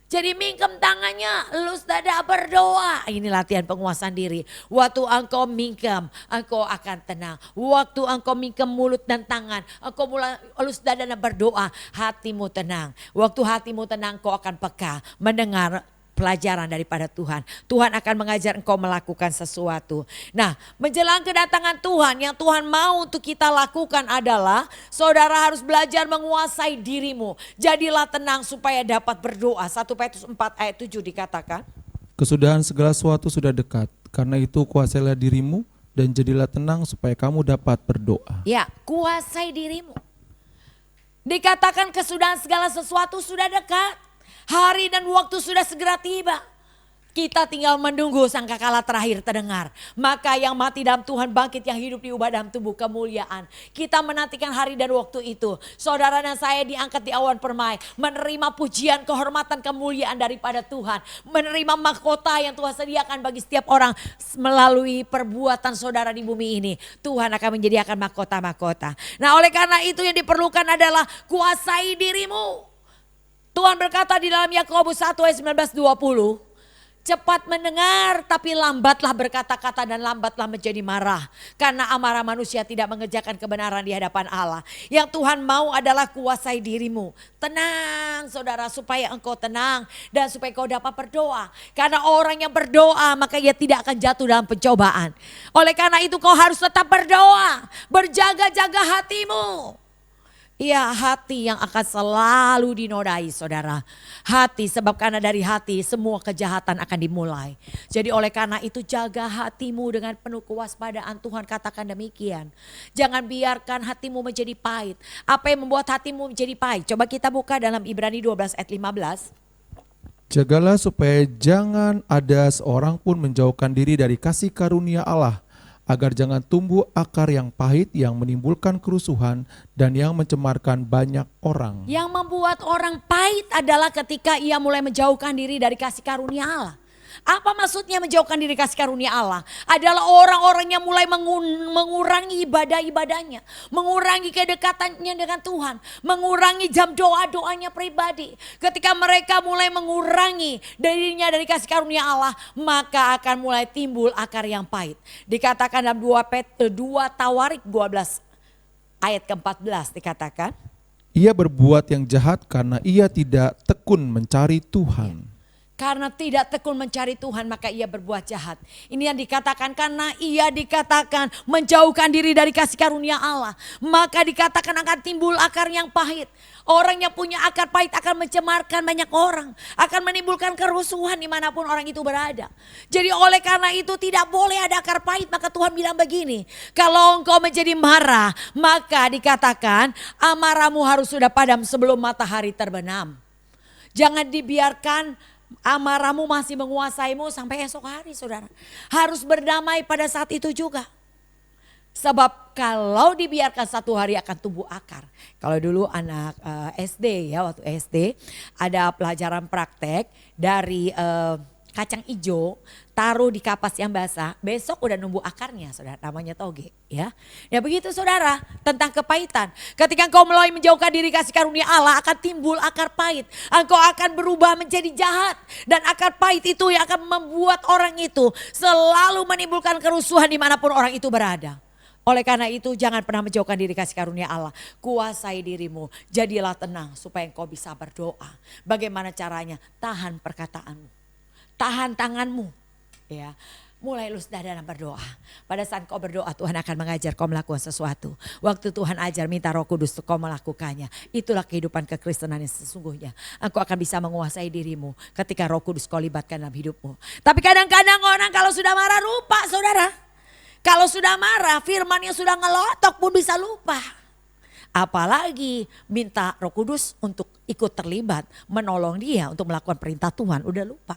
Jadi mingkem tangannya, elus dada berdoa. Ini latihan penguasaan diri. Waktu engkau mingkem, engkau akan tenang. Waktu engkau mingkem mulut dan tangan, engkau mulai elus dada dan berdoa, hatimu tenang. Waktu hatimu tenang, engkau akan peka mendengar pelajaran daripada Tuhan. Tuhan akan mengajar engkau melakukan sesuatu. Nah, menjelang kedatangan Tuhan, yang Tuhan mau untuk kita lakukan adalah saudara harus belajar menguasai dirimu. Jadilah tenang supaya dapat berdoa. 1 Petrus 4 ayat 7 dikatakan. Kesudahan segala sesuatu sudah dekat. Karena itu kuasailah dirimu dan jadilah tenang supaya kamu dapat berdoa. Ya, kuasai dirimu. Dikatakan kesudahan segala sesuatu sudah dekat. Hari dan waktu sudah segera tiba. Kita tinggal menunggu sangkakala terakhir terdengar. Maka yang mati dalam Tuhan bangkit, yang hidup diubah dalam tubuh kemuliaan. Kita menantikan hari dan waktu itu. Saudara dan saya diangkat di awan permai. Menerima pujian, kehormatan, kemuliaan daripada Tuhan. Menerima mahkota yang Tuhan sediakan bagi setiap orang. Melalui perbuatan saudara di bumi ini. Tuhan akan menyediakan mahkota-mahkota. Nah, oleh karena itu yang diperlukan adalah kuasai dirimu. Tuhan berkata di dalam Yakobus 1 ayat 19-20. Cepat mendengar tapi lambatlah berkata-kata dan lambatlah menjadi marah. Karena amarah manusia tidak mengerjakan kebenaran di hadapan Allah. Yang Tuhan mau adalah kuasai dirimu. Tenang saudara, supaya engkau tenang dan supaya kau dapat berdoa. Karena orang yang berdoa maka ia tidak akan jatuh dalam pencobaan. Oleh karena itu kau harus tetap berdoa. Berjaga-jaga hatimu. Ya, hati yang akan selalu dinodai saudara. Hati, sebab karena dari hati semua kejahatan akan dimulai. Jadi oleh karena itu jaga hatimu dengan penuh kewaspadaan. Tuhan katakan demikian. Jangan biarkan hatimu menjadi pahit. Apa yang membuat hatimu menjadi pahit? Coba kita buka dalam Ibrani 12 ayat 15. Jagalah supaya jangan ada seorang pun menjauhkan diri dari kasih karunia Allah, agar jangan tumbuh akar yang pahit yang menimbulkan kerusuhan dan yang mencemarkan banyak orang. Yang membuat orang pahit adalah ketika ia mulai menjauhkan diri dari kasih karunia Allah. Apa maksudnya menjauhkan diri kasih karunia Allah? Adalah orang-orang yang mulai mengurangi ibadah-ibadahnya. Mengurangi kedekatannya dengan Tuhan. Mengurangi jam doa-doanya pribadi. Ketika mereka mulai mengurangi dirinya dari kasih karunia Allah, maka akan mulai timbul akar yang pahit. Dikatakan dalam 2 Tawarik 12 ayat ke-14 dikatakan. Ia berbuat yang jahat karena ia tidak tekun mencari Tuhan. Karena tidak tekun mencari Tuhan maka ia berbuat jahat. Ini yang dikatakan karena ia dikatakan menjauhkan diri dari kasih karunia Allah. Maka dikatakan akan timbul akar yang pahit. Orang yang punya akar pahit akan mencemarkan banyak orang. Akan menimbulkan kerusuhan dimanapun orang itu berada. Jadi oleh karena itu tidak boleh ada akar pahit. Maka Tuhan bilang begini. Kalau engkau menjadi marah maka dikatakan amarahmu harus sudah padam sebelum matahari terbenam. Jangan dibiarkan amarahmu masih menguasaimu sampai esok hari saudara. Harus berdamai pada saat itu juga. Sebab kalau dibiarkan satu hari akan tumbuh akar. Kalau dulu anak SD ya, waktu SD ada pelajaran praktek dari kacang ijo, taruh di kapas yang basah, besok udah numbuh akarnya saudara, namanya toge ya. Ya begitu saudara, tentang kepahitan. Ketika engkau mulai menjauhkan diri kasih karunia Allah akan timbul akar pahit. Engkau akan berubah menjadi jahat. Dan akar pahit itu yang akan membuat orang itu selalu menimbulkan kerusuhan dimanapun orang itu berada. Oleh karena itu jangan pernah menjauhkan diri kasih karunia Allah. Kuasai dirimu, jadilah tenang supaya engkau bisa berdoa. Bagaimana caranya? Tahan perkataanmu. Tahan tanganmu, ya. Mulai lu sudah dalam berdoa. Pada saat kau berdoa Tuhan akan mengajar kau melakukan sesuatu. Waktu Tuhan ajar minta Roh Kudus untuk kau melakukannya. Itulah kehidupan kekristenan yang sesungguhnya. Engkau akan bisa menguasai dirimu ketika Roh Kudus kau libatkan dalam hidupmu. Tapi kadang-kadang orang kalau sudah marah lupa saudara. Kalau sudah marah firman yang sudah ngelotok pun bisa lupa. Apalagi minta Roh Kudus untuk ikut terlibat. Menolong dia untuk melakukan perintah Tuhan udah lupa.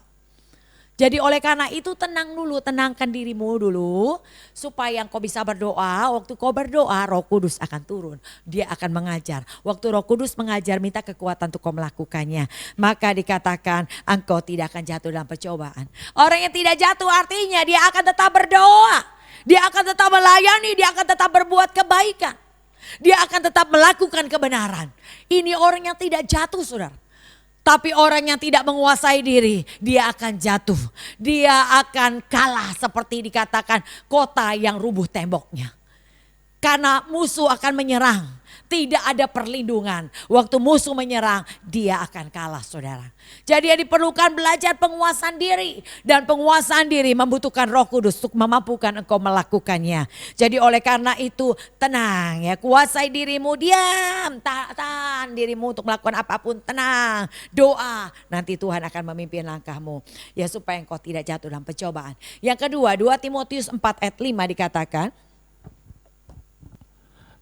Jadi oleh karena itu tenang dulu, tenangkan dirimu dulu supaya engkau bisa berdoa. Waktu kau berdoa Roh Kudus akan turun, dia akan mengajar. Waktu Roh Kudus mengajar minta kekuatan untuk kau melakukannya. Maka dikatakan engkau tidak akan jatuh dalam pencobaan. Orang yang tidak jatuh artinya dia akan tetap berdoa. Dia akan tetap melayani, dia akan tetap berbuat kebaikan. Dia akan tetap melakukan kebenaran. Ini orang yang tidak jatuh saudara. Tapi orang yang tidak menguasai diri, dia akan jatuh. Dia akan kalah seperti dikatakan kota yang rubuh temboknya. Karena musuh akan menyerang. Tidak ada perlindungan. Waktu musuh menyerang, dia akan kalah saudara. Jadi yang diperlukan belajar penguasaan diri. Dan penguasaan diri membutuhkan Roh Kudus untuk memampukan engkau melakukannya. Jadi oleh karena itu tenang ya. Kuasai dirimu, diam. Tahan dirimu untuk melakukan apapun, tenang. Doa, nanti Tuhan akan memimpin langkahmu. Ya supaya engkau tidak jatuh dalam pencobaan. Yang kedua 2 Timotius 4 ayat 5 dikatakan.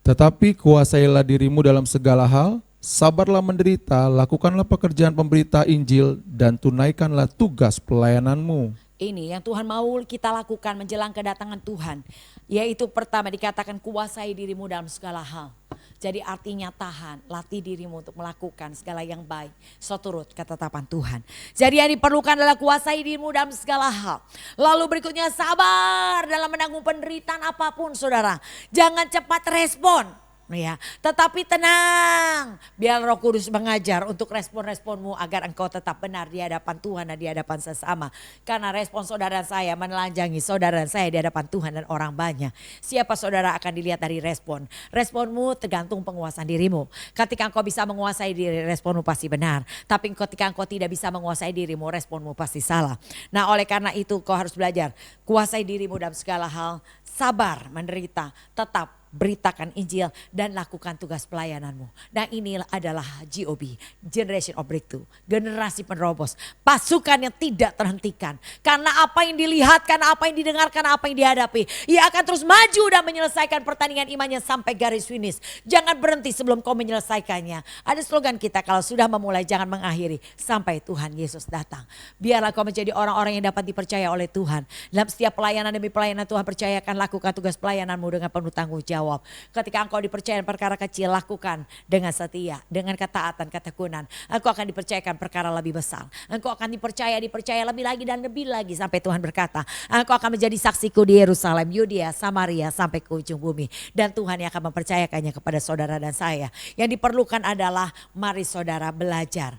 Tetapi kuasailah dirimu dalam segala hal, sabarlah menderita, lakukanlah pekerjaan pemberita Injil, dan tunaikanlah tugas pelayananmu. Ini yang Tuhan mau kita lakukan menjelang kedatangan Tuhan. Yaitu pertama dikatakan kuasai dirimu dalam segala hal. Jadi artinya tahan, latih dirimu untuk melakukan segala yang baik. Seturut ketetapan Tuhan. Jadi yang diperlukan adalah kuasai dirimu dalam segala hal. Lalu berikutnya sabar dalam menanggung penderitaan apapun saudara. Jangan cepat respon. Ya, tetapi tenang, biar Roh Kudus mengajar untuk respon-responmu agar engkau tetap benar di hadapan Tuhan dan di hadapan sesama. Karena respon saudara saya menelanjangi saudara saya di hadapan Tuhan dan orang banyak. Siapa saudara akan dilihat dari respon. Responmu tergantung penguasaan dirimu. Ketika engkau bisa menguasai diri, responmu pasti benar. Tapi ketika engkau tidak bisa menguasai dirimu, responmu pasti salah. Nah, oleh karena itu kau harus belajar kuasai dirimu dalam segala hal, sabar menderita, tetap beritakan Injil dan lakukan tugas pelayananmu. Dan inilah adalah GOB, Generation of Breakthrough, generasi penerobos, pasukan yang tidak terhentikan. Karena apa yang dilihat, karena apa yang didengarkan, apa yang dihadapi, ia akan terus maju dan menyelesaikan pertandingan imannya sampai garis finish. Jangan berhenti sebelum kau menyelesaikannya. Ada slogan kita, kalau sudah memulai jangan mengakhiri sampai Tuhan Yesus datang. Biarlah kau menjadi orang-orang yang dapat dipercaya oleh Tuhan. Dalam setiap pelayanan demi pelayanan Tuhan percayakan, lakukan tugas pelayananmu dengan penuh tanggung jawab. Ketika engkau dipercayakan perkara kecil, lakukan dengan setia, dengan ketaatan, ketekunan. Engkau akan dipercayakan perkara lebih besar. Engkau akan dipercaya lebih lagi dan lebih lagi sampai Tuhan berkata, engkau akan menjadi saksiku di Yerusalem, Yudea, Samaria sampai ke ujung bumi. Dan Tuhan yang akan mempercayakannya kepada saudara dan saya. Yang diperlukan adalah mari saudara belajar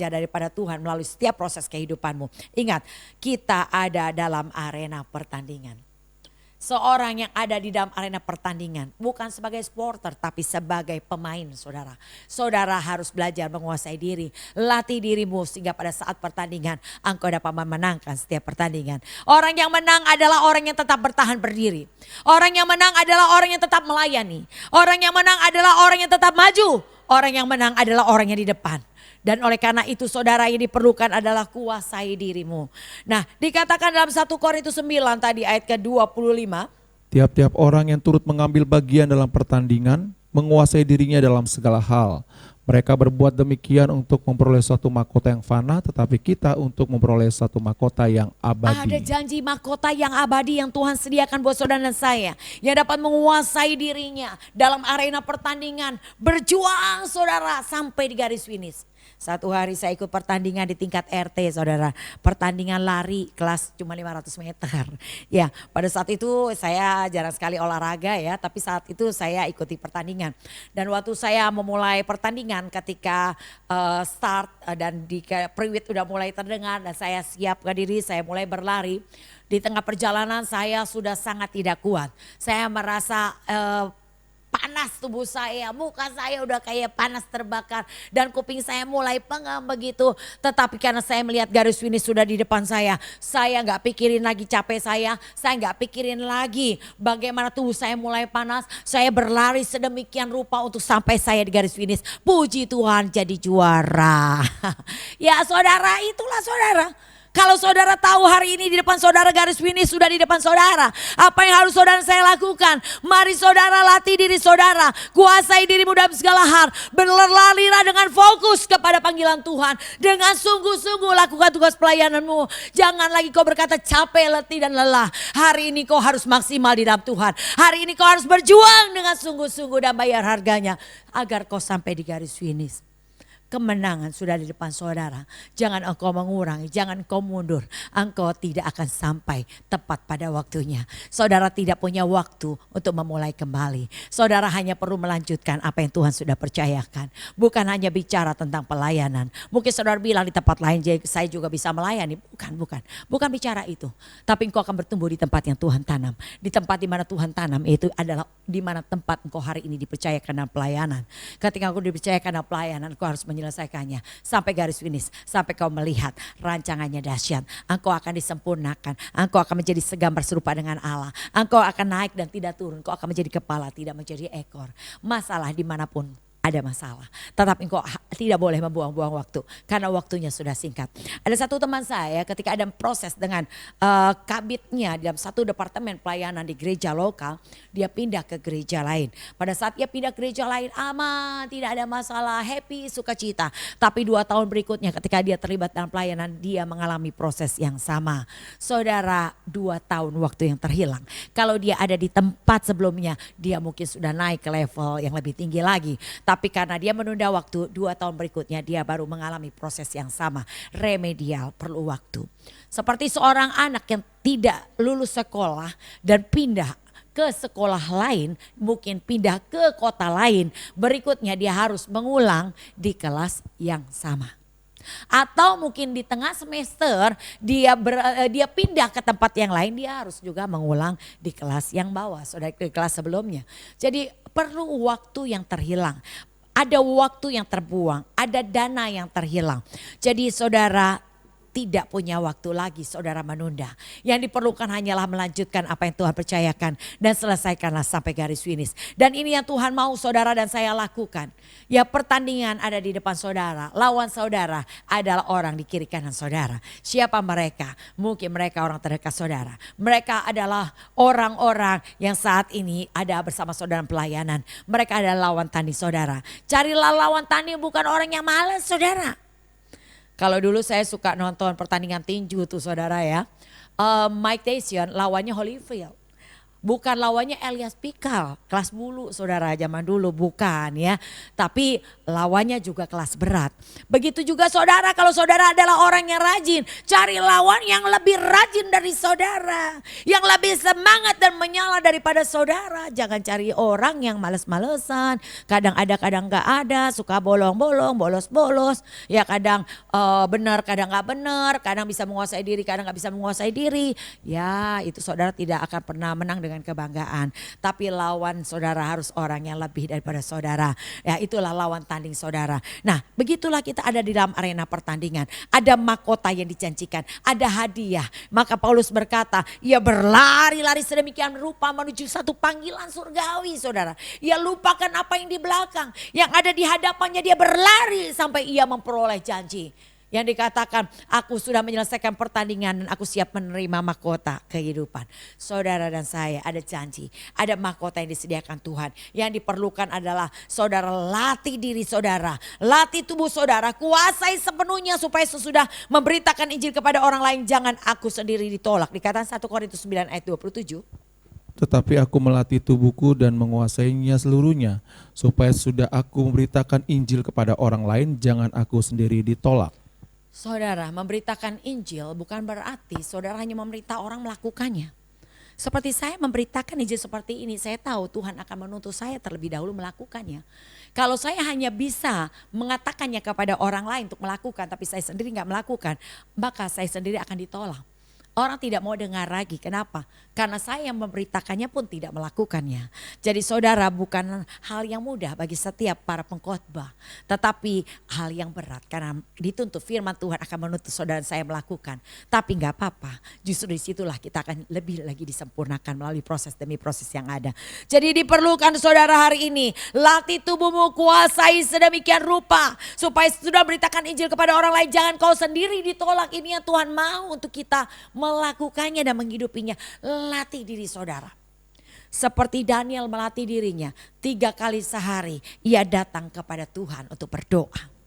daripada Tuhan melalui setiap proses kehidupanmu. Ingat, kita ada dalam arena pertandingan. Seorang yang ada di dalam arena pertandingan bukan sebagai supporter tapi sebagai pemain, saudara. Saudara harus belajar menguasai diri, latih dirimu sehingga pada saat pertandingan engkau dapat memenangkan setiap pertandingan. Orang yang menang adalah orang yang tetap bertahan berdiri. Orang yang menang adalah orang yang tetap melayani. Orang yang menang adalah orang yang tetap maju. Orang yang menang adalah orang yang di depan. Dan oleh karena itu saudara, yang diperlukan adalah kuasai dirimu. Nah, dikatakan dalam 1 Korintus 9 tadi ayat ke-25. Tiap-tiap orang yang turut mengambil bagian dalam pertandingan menguasai dirinya dalam segala hal. Mereka berbuat demikian untuk memperoleh suatu mahkota yang fana, tetapi kita untuk memperoleh suatu mahkota yang abadi. Ada janji mahkota yang abadi yang Tuhan sediakan buat saudara dan saya. Yang dapat menguasai dirinya dalam arena pertandingan. Berjuang saudara sampai di garis finish. Satu hari saya ikut pertandingan di tingkat RT, saudara. Pertandingan lari kelas cuma 500 meter. Ya, pada saat itu saya jarang sekali olahraga ya, tapi saat itu saya ikuti pertandingan. Dan waktu saya memulai pertandingan ketika start dan di periwit udah mulai terdengar dan saya siapkan diri, saya mulai berlari. Di tengah perjalanan saya sudah sangat tidak kuat. Saya merasa panas tubuh saya, muka saya udah kayak panas terbakar dan kuping saya mulai pengam begitu. Tetapi karena saya melihat garis finish sudah di depan saya nggak pikirin lagi capek saya nggak pikirin lagi bagaimana tubuh saya mulai panas. Saya berlari sedemikian rupa untuk sampai saya di garis finish. Puji Tuhan, jadi juara. Ya saudara, itulah saudara. Kalau saudara tahu hari ini di depan saudara garis finish sudah di depan saudara. Apa yang harus saudara saya lakukan? Mari saudara latih diri saudara. Kuasai dirimu dalam segala hal. Berlarilah dengan fokus kepada panggilan Tuhan. Dengan sungguh-sungguh lakukan tugas pelayananmu. Jangan lagi kau berkata capek, letih dan lelah. Hari ini kau harus maksimal di dalam Tuhan. Hari ini kau harus berjuang dengan sungguh-sungguh dan bayar harganya. Agar kau sampai di garis finish. Kemenangan sudah di depan saudara. Jangan engkau mengurangi, jangan engkau mundur. Engkau tidak akan sampai tepat pada waktunya. Saudara tidak punya waktu untuk memulai kembali. Saudara hanya perlu melanjutkan apa yang Tuhan sudah percayakan. Bukan hanya bicara tentang pelayanan. Mungkin saudara bilang di tempat lain saya juga bisa melayani. Bukan bicara itu. Tapi engkau akan bertumbuh di tempat yang Tuhan tanam. Di tempat di mana Tuhan tanam itu adalah di mana tempat engkau hari ini dipercayakan dalam pelayanan. Ketika engkau dipercayakan dalam pelayanan, engkau harus menyelesaikannya sampai garis finish, sampai kau melihat rancangannya dahsyat. Engkau akan disempurnakan, engkau akan menjadi segambar serupa dengan Allah. Engkau akan naik dan tidak turun, engkau akan menjadi kepala, tidak menjadi ekor. Masalah dimanapun ada masalah, tetapi engkau tidak boleh membuang-buang waktu karena waktunya sudah singkat. Ada satu teman saya ketika ada proses dengan kabitnya dalam satu departemen pelayanan di gereja lokal, dia pindah ke gereja lain. Pada saat dia pindah ke gereja lain aman, tidak ada masalah, happy, sukacita. Tapi 2 tahun berikutnya ketika dia terlibat dalam pelayanan, dia mengalami proses yang sama. Saudara, 2 tahun waktu yang terhilang. Kalau dia ada di tempat sebelumnya, dia mungkin sudah naik ke level yang lebih tinggi lagi. Tapi karena dia menunda waktu, 2 tahun berikutnya dia baru mengalami proses yang sama. Remedial, perlu waktu. Seperti seorang anak yang tidak lulus sekolah dan pindah ke sekolah lain, mungkin pindah ke kota lain, berikutnya dia harus mengulang di kelas yang sama. Atau mungkin di tengah semester dia pindah ke tempat yang lain, dia harus juga mengulang di kelas yang bawah, saudara, di kelas sebelumnya. Jadi perlu waktu yang terhilang. Ada waktu yang terbuang, ada dana yang terhilang. Jadi saudara tidak punya waktu lagi saudara menunda. Yang diperlukan hanyalah melanjutkan apa yang Tuhan percayakan dan selesaikanlah sampai garis finish. Dan ini yang Tuhan mau saudara dan saya lakukan. Ya, pertandingan ada di depan saudara, lawan saudara adalah orang di kiri kanan saudara. Siapa mereka? Mungkin mereka orang terdekat saudara. Mereka adalah orang-orang yang saat ini ada bersama saudara pelayanan. Mereka adalah lawan tanding saudara. Carilah lawan tanding bukan orang yang malas saudara. Kalau dulu saya suka nonton pertandingan tinju tuh saudara ya. Mike Tyson lawannya Holyfield. Bukan lawannya Elias Pikal, kelas bulu saudara zaman dulu, bukan ya. Tapi lawannya juga kelas berat. Begitu juga saudara, kalau saudara adalah orang yang rajin, cari lawan yang lebih rajin dari saudara. Yang lebih semangat dan menyala daripada saudara. Jangan cari orang yang males-malesan, kadang ada kadang gak ada, suka bolong-bolong, bolos-bolos. Ya kadang benar, kadang gak benar, kadang bisa menguasai diri, kadang gak bisa menguasai diri. Ya itu saudara tidak akan pernah menang dengan kebanggaan. Tapi lawan saudara harus orang yang lebih daripada saudara. Ya itulah lawan tanding saudara. Nah begitulah kita ada di dalam arena pertandingan. Ada mahkota yang dijanjikan, ada hadiah. Maka Paulus berkata, ia berlari-lari sedemikian rupa menuju satu panggilan surgawi saudara. Ia lupakan apa yang di belakang. Yang ada di hadapannya dia berlari sampai ia memperoleh janji. Yang dikatakan, aku sudah menyelesaikan pertandingan dan aku siap menerima mahkota kehidupan. Saudara dan saya ada janji, ada mahkota yang disediakan Tuhan. Yang diperlukan adalah saudara latih diri saudara, latih tubuh saudara, kuasai sepenuhnya supaya sesudah memberitakan Injil kepada orang lain, jangan aku sendiri ditolak. Dikatakan 1 Korintus 9 ayat 27. Tetapi aku melatih tubuhku dan menguasainya seluruhnya, supaya sudah aku memberitakan Injil kepada orang lain, jangan aku sendiri ditolak. Saudara, memberitakan Injil bukan berarti saudara hanya memerintah orang melakukannya. Seperti saya memberitakan Injil seperti ini, saya tahu Tuhan akan menuntut saya terlebih dahulu melakukannya. Kalau saya hanya bisa mengatakannya kepada orang lain untuk melakukan, tapi saya sendiri nggak melakukan, maka saya sendiri akan ditolak. Orang tidak mau dengar lagi. Kenapa? Karena saya yang memberitakannya pun tidak melakukannya. Jadi saudara, bukan hal yang mudah bagi setiap para pengkhotbah. Tetapi hal yang berat karena dituntut firman Tuhan akan menuntut saudara dan saya melakukan. Tapi gak apa-apa. Justru disitulah kita akan lebih lagi disempurnakan melalui proses demi proses yang ada. Jadi diperlukan saudara hari ini. Latih tubuhmu, kuasai sedemikian rupa. Supaya sudah beritakan Injil kepada orang lain. Jangan kau sendiri ditolak. Ini yang Tuhan mau untuk kita melakukannya dan menghidupinya. Latih diri saudara. Seperti Daniel melatih dirinya 3 kali sehari ia datang kepada Tuhan untuk berdoa.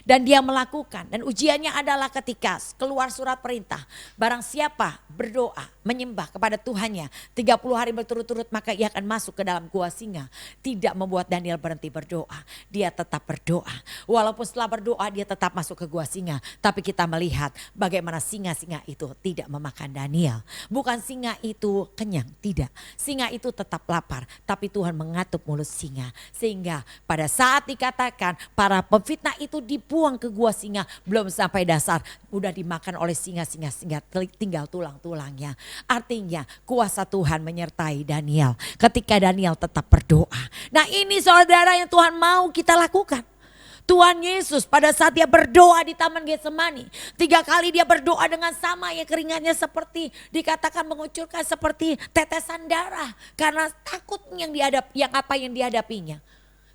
Dan dia melakukan, dan ujiannya adalah ketika keluar surat perintah. Barang siapa berdoa, menyembah kepada Tuhannya 30 hari berturut-turut, maka ia akan masuk ke dalam gua singa. Tidak membuat Daniel berhenti berdoa, dia tetap berdoa. Walaupun setelah berdoa dia tetap masuk ke gua singa. Tapi kita melihat bagaimana singa-singa itu tidak memakan Daniel. Bukan singa itu kenyang, tidak. Singa itu tetap lapar, tapi Tuhan mengatup mulut singa. Sehingga pada saat dikatakan para pemfitnah itu dibuang ke gua singa, belum sampai dasar udah dimakan oleh singa-singa, tinggal tulang-tulangnya. Artinya kuasa Tuhan menyertai Daniel ketika Daniel tetap berdoa. Nah ini saudara yang Tuhan mau kita lakukan. Tuhan Yesus pada saat dia berdoa di Taman Getsemani, 3 kali dia berdoa dengan sama, ya keringatnya seperti dikatakan mengucurkan seperti tetesan darah karena takut yang dihadapinya.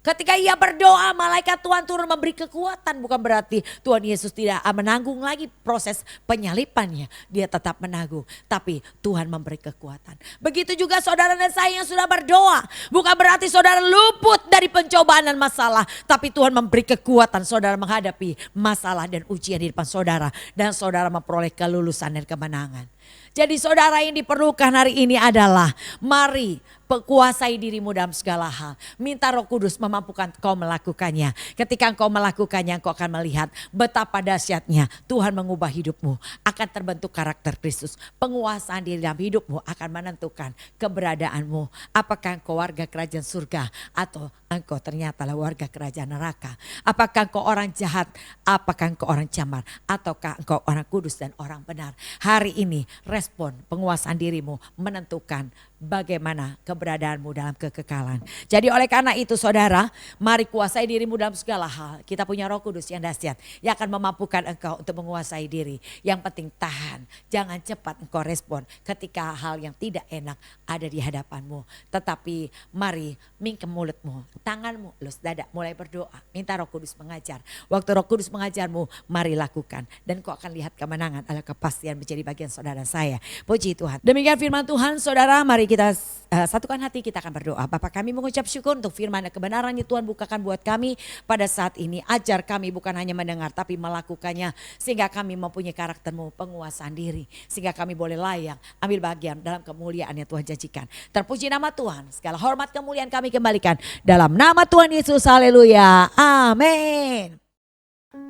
Ketika ia berdoa, malaikat Tuhan turun memberi kekuatan. Bukan berarti Tuhan Yesus tidak menanggung lagi proses penyalipannya. Dia tetap menanggung, tapi Tuhan memberi kekuatan. Begitu juga saudara dan saya yang sudah berdoa. Bukan berarti saudara luput dari pencobaan dan masalah. Tapi Tuhan memberi kekuatan saudara menghadapi masalah dan ujian di depan saudara. Dan saudara memperoleh kelulusan dan kemenangan. Jadi saudara yang diperlukan hari ini adalah mari Kuasai dirimu dalam segala hal. Minta Roh Kudus memampukan kau melakukannya. Ketika engkau melakukannya, engkau akan melihat betapa dahsyatnya Tuhan mengubah hidupmu. Akan terbentuk karakter Kristus. Penguasaan diri dalam hidupmu akan menentukan keberadaanmu. Apakah engkau warga kerajaan surga atau engkau ternyata warga kerajaan neraka. Apakah engkau orang jahat, apakah engkau orang camar, ataukah engkau orang kudus dan orang benar. Hari ini respon penguasaan dirimu menentukan bagaimana keberadaanmu dalam kekekalan. Jadi oleh karena itu saudara, mari kuasai dirimu dalam segala hal. Kita punya Roh Kudus yang dahsyat yang akan memampukan engkau untuk menguasai diri. Yang penting tahan, jangan cepat engkau respon ketika hal yang tidak enak ada di hadapanmu. Tetapi mari mingkem mulutmu, tanganmu, elus dada, mulai berdoa. Minta Roh Kudus mengajar. Waktu Roh Kudus mengajarmu, mari lakukan. Dan kau akan lihat kemenangan adalah kepastian menjadi bagian saudara saya. Puji Tuhan. Demikian firman Tuhan, saudara, mari kita satukan hati, kita akan berdoa. Bapa, kami mengucap syukur untuk firman dan kebenarannya Tuhan bukakan buat kami pada saat ini. Ajar kami bukan hanya mendengar tapi melakukannya. Sehingga kami mempunyai karaktermu, penguasaan diri. Sehingga kami boleh layak ambil bagian dalam kemuliaan yang Tuhan janjikan. Terpuji nama Tuhan. Segala hormat kemuliaan kami kembalikan dalam nama Tuhan Yesus. Haleluya. Amin.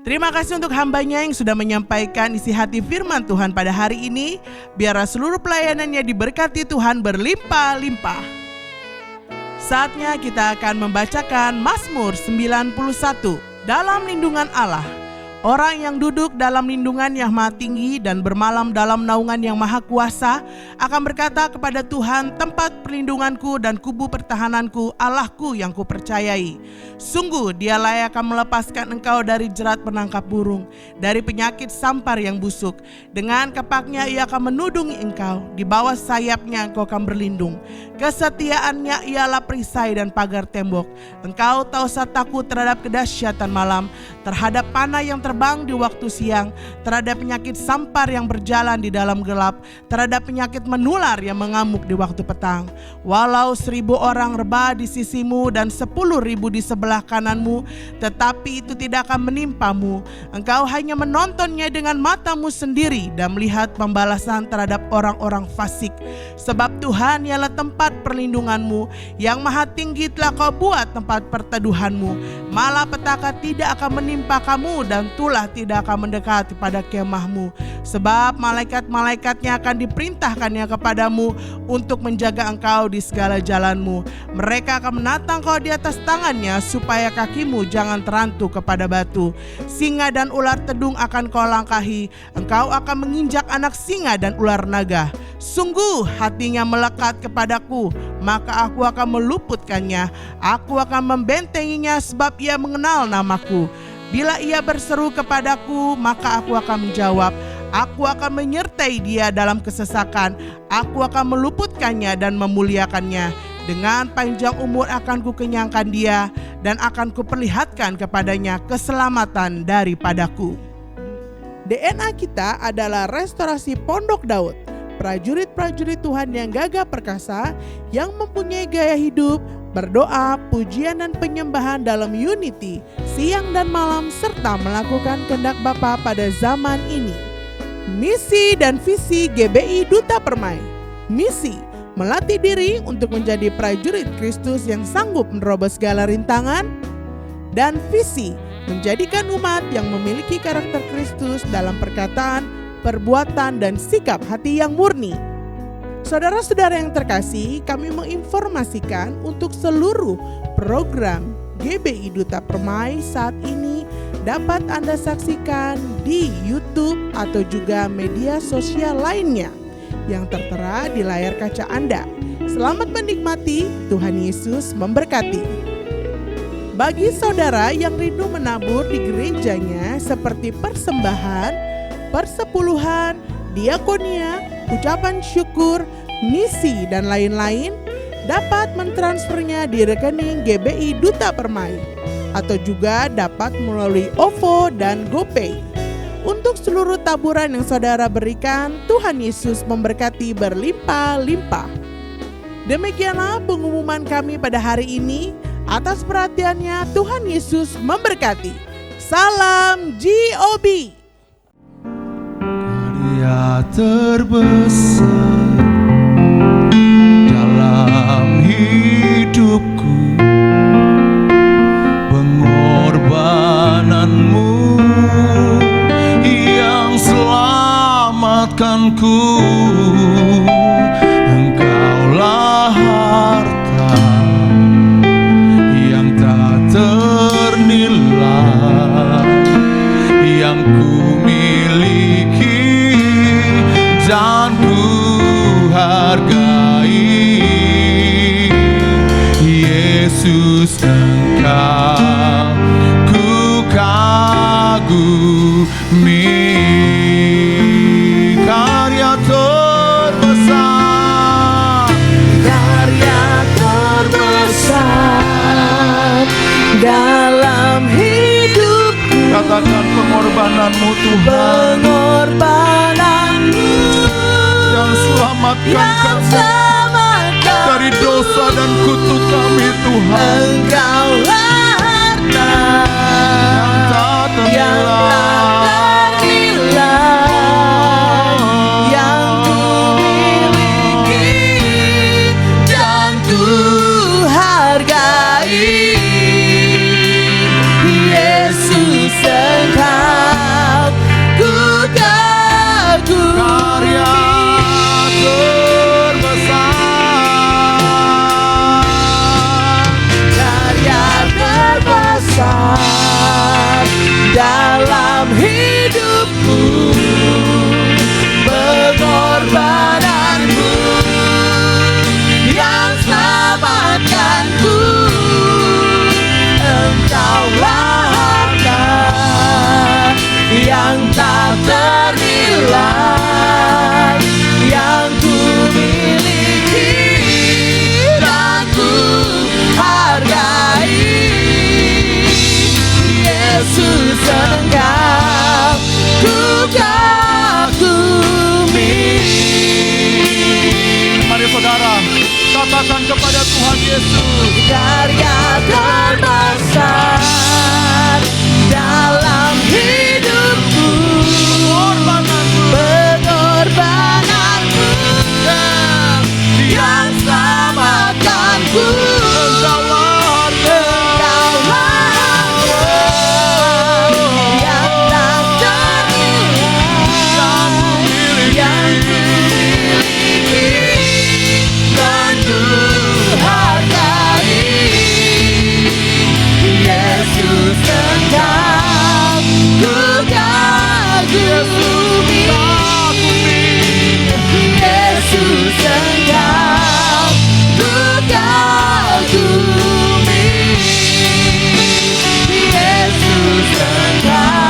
Terima kasih untuk hambanya yang sudah menyampaikan isi hati firman Tuhan pada hari ini. Biarlah seluruh pelayanannya diberkati Tuhan berlimpah-limpah. Saatnya kita akan membacakan Mazmur 91. Dalam lindungan Allah. Orang yang duduk dalam lindungan yang maha tinggi dan bermalam dalam naungan yang maha kuasa akan berkata kepada Tuhan, tempat perlindunganku dan kubu pertahananku, Allahku yang kupercayai. Sungguh dialah yang akan melepaskan engkau dari jerat penangkap burung, dari penyakit sampar yang busuk. Dengan kepaknya ia akan menudungi engkau, di bawah sayapnya engkau akan berlindung. Kesetiaannya ialah perisai dan pagar tembok. Engkau tak usah takut terhadap kedahsyatan malam, terhadap panah yang terbang di waktu siang, terhadap penyakit sampar yang berjalan di dalam gelap, terhadap penyakit menular yang mengamuk di waktu petang. Walau 1000 orang rebah di sisimu dan 10.000 di sebelah kananmu, tetapi itu tidak akan menimpamu. Engkau hanya menontonnya dengan matamu sendiri dan melihat pembalasan terhadap orang-orang fasik. Sebab Tuhan ialah tempat perlindunganmu, yang maha tinggi telah kau buat tempat perteduhanmu. Malapetaka tidak akan menimpa kamu dan tulah tidak akan mendekati pada kemahmu. Sebab malaikat-malaikatnya akan diperintahkannya kepadamu untuk menjaga engkau di segala jalanmu. Mereka akan menatang kau di atas tangannya supaya kakimu jangan terantuk kepada batu. Singa dan ular tedung akan kau langkahi. Engkau akan menginjak anak singa dan ular naga. Sungguh hatinya melekat kepadaku, maka aku akan meluputkannya. Aku akan membentenginya sebab ia mengenal namaku. Bila ia berseru kepadaku, maka aku akan menjawab. Aku akan menyertai dia dalam kesesakan. Aku akan meluputkannya dan memuliakannya. Dengan panjang umur akan kukenyangkan dia, dan akan kuperlihatkan kepadanya keselamatan daripadaku. DNA kita adalah restorasi Pondok Daud. Prajurit-prajurit Tuhan yang gagah perkasa, yang mempunyai gaya hidup, berdoa, pujian dan penyembahan dalam unity, siang dan malam, serta melakukan kehendak Bapa pada zaman ini. Misi dan visi GBI Duta Permai. Misi, melatih diri untuk menjadi prajurit Kristus yang sanggup menerobos segala rintangan. Dan visi, menjadikan umat yang memiliki karakter Kristus dalam perkataan, perbuatan dan sikap hati yang murni. Saudara-saudara yang terkasih, kami menginformasikan untuk seluruh program GBI Duta Permai saat ini dapat Anda saksikan di YouTube atau juga media sosial lainnya yang tertera di layar kaca Anda. Selamat menikmati, Tuhan Yesus memberkati. Bagi saudara yang rindu menabur di gerejanya seperti persembahan, persepuluhan, diakonia, ucapan syukur, misi dan lain-lain, dapat mentransfernya di rekening GBI Duta Permai atau juga dapat melalui OVO dan GoPay. Untuk seluruh taburan yang saudara berikan, Tuhan Yesus memberkati berlimpah-limpah. Demikianlah pengumuman kami pada hari ini. Atas perhatiannya, Tuhan Yesus memberkati. Salam GOB. Dia terbesar dalam hidup. Yesus Engkau ku kagumi. Karya terbesar, Karya terbesar dalam hidupku, katakan pengorbananmu Tuhan pengorbananmu yang selamatkan yang kami selamatkan dari dosa dan kutuk kami Tuhan. Engkaulah harta yang tak ternilai yang ku miliki dan ku hargai. Yesus Engkau ku kagumi. Karya terbesar, Karya terbesar dalam hidupku, pengorbananmu yang selamatkanku. Engkaulah harta yang tak ternilai yang ku miliki dan ku hargai. Yesus Engkau ku kagumi. mari saudara katakan kepada Tuhan Yesus. Karya terbesar dalam hidupku, pengorbananmu yang selamatkanku. Engkaulah yang tak ternilai yang ku miliki dan ku hargai. Yesus Engkau ku kagumi. Yesus Engkau ku kagumi. Yesus Engkau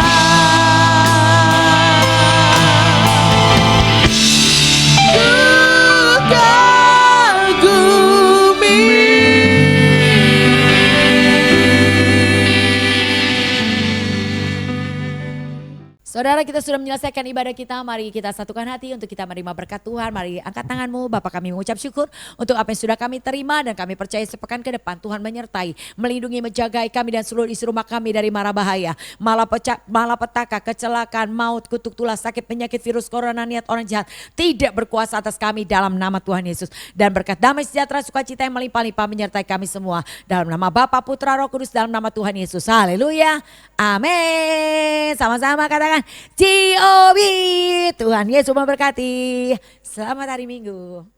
ku kagumi. Saudara, kita sudah menyelesaikan ibadah kita. Mari kita satukan hati untuk kita menerima berkat Tuhan. Mari angkat tanganmu. Bapak, kami mengucap syukur untuk apa yang sudah kami terima. Dan kami percaya sepekan ke depan Tuhan menyertai, melindungi, menjagai kami dan seluruh isi rumah kami dari mara bahaya, malapetaka, kecelakaan, maut, kutuk tulas, sakit, penyakit, virus corona, niat orang jahat tidak berkuasa atas kami dalam nama Tuhan Yesus. Dan berkat damai sejahtera sukacita yang melimpah-limpah menyertai kami semua. Dalam nama Bapa, Putra, Roh Kudus, dalam nama Tuhan Yesus. Haleluya. Amin. Sama-sama katakan G.O.B. Tuhan Yesus memberkati. Selamat hari Minggu.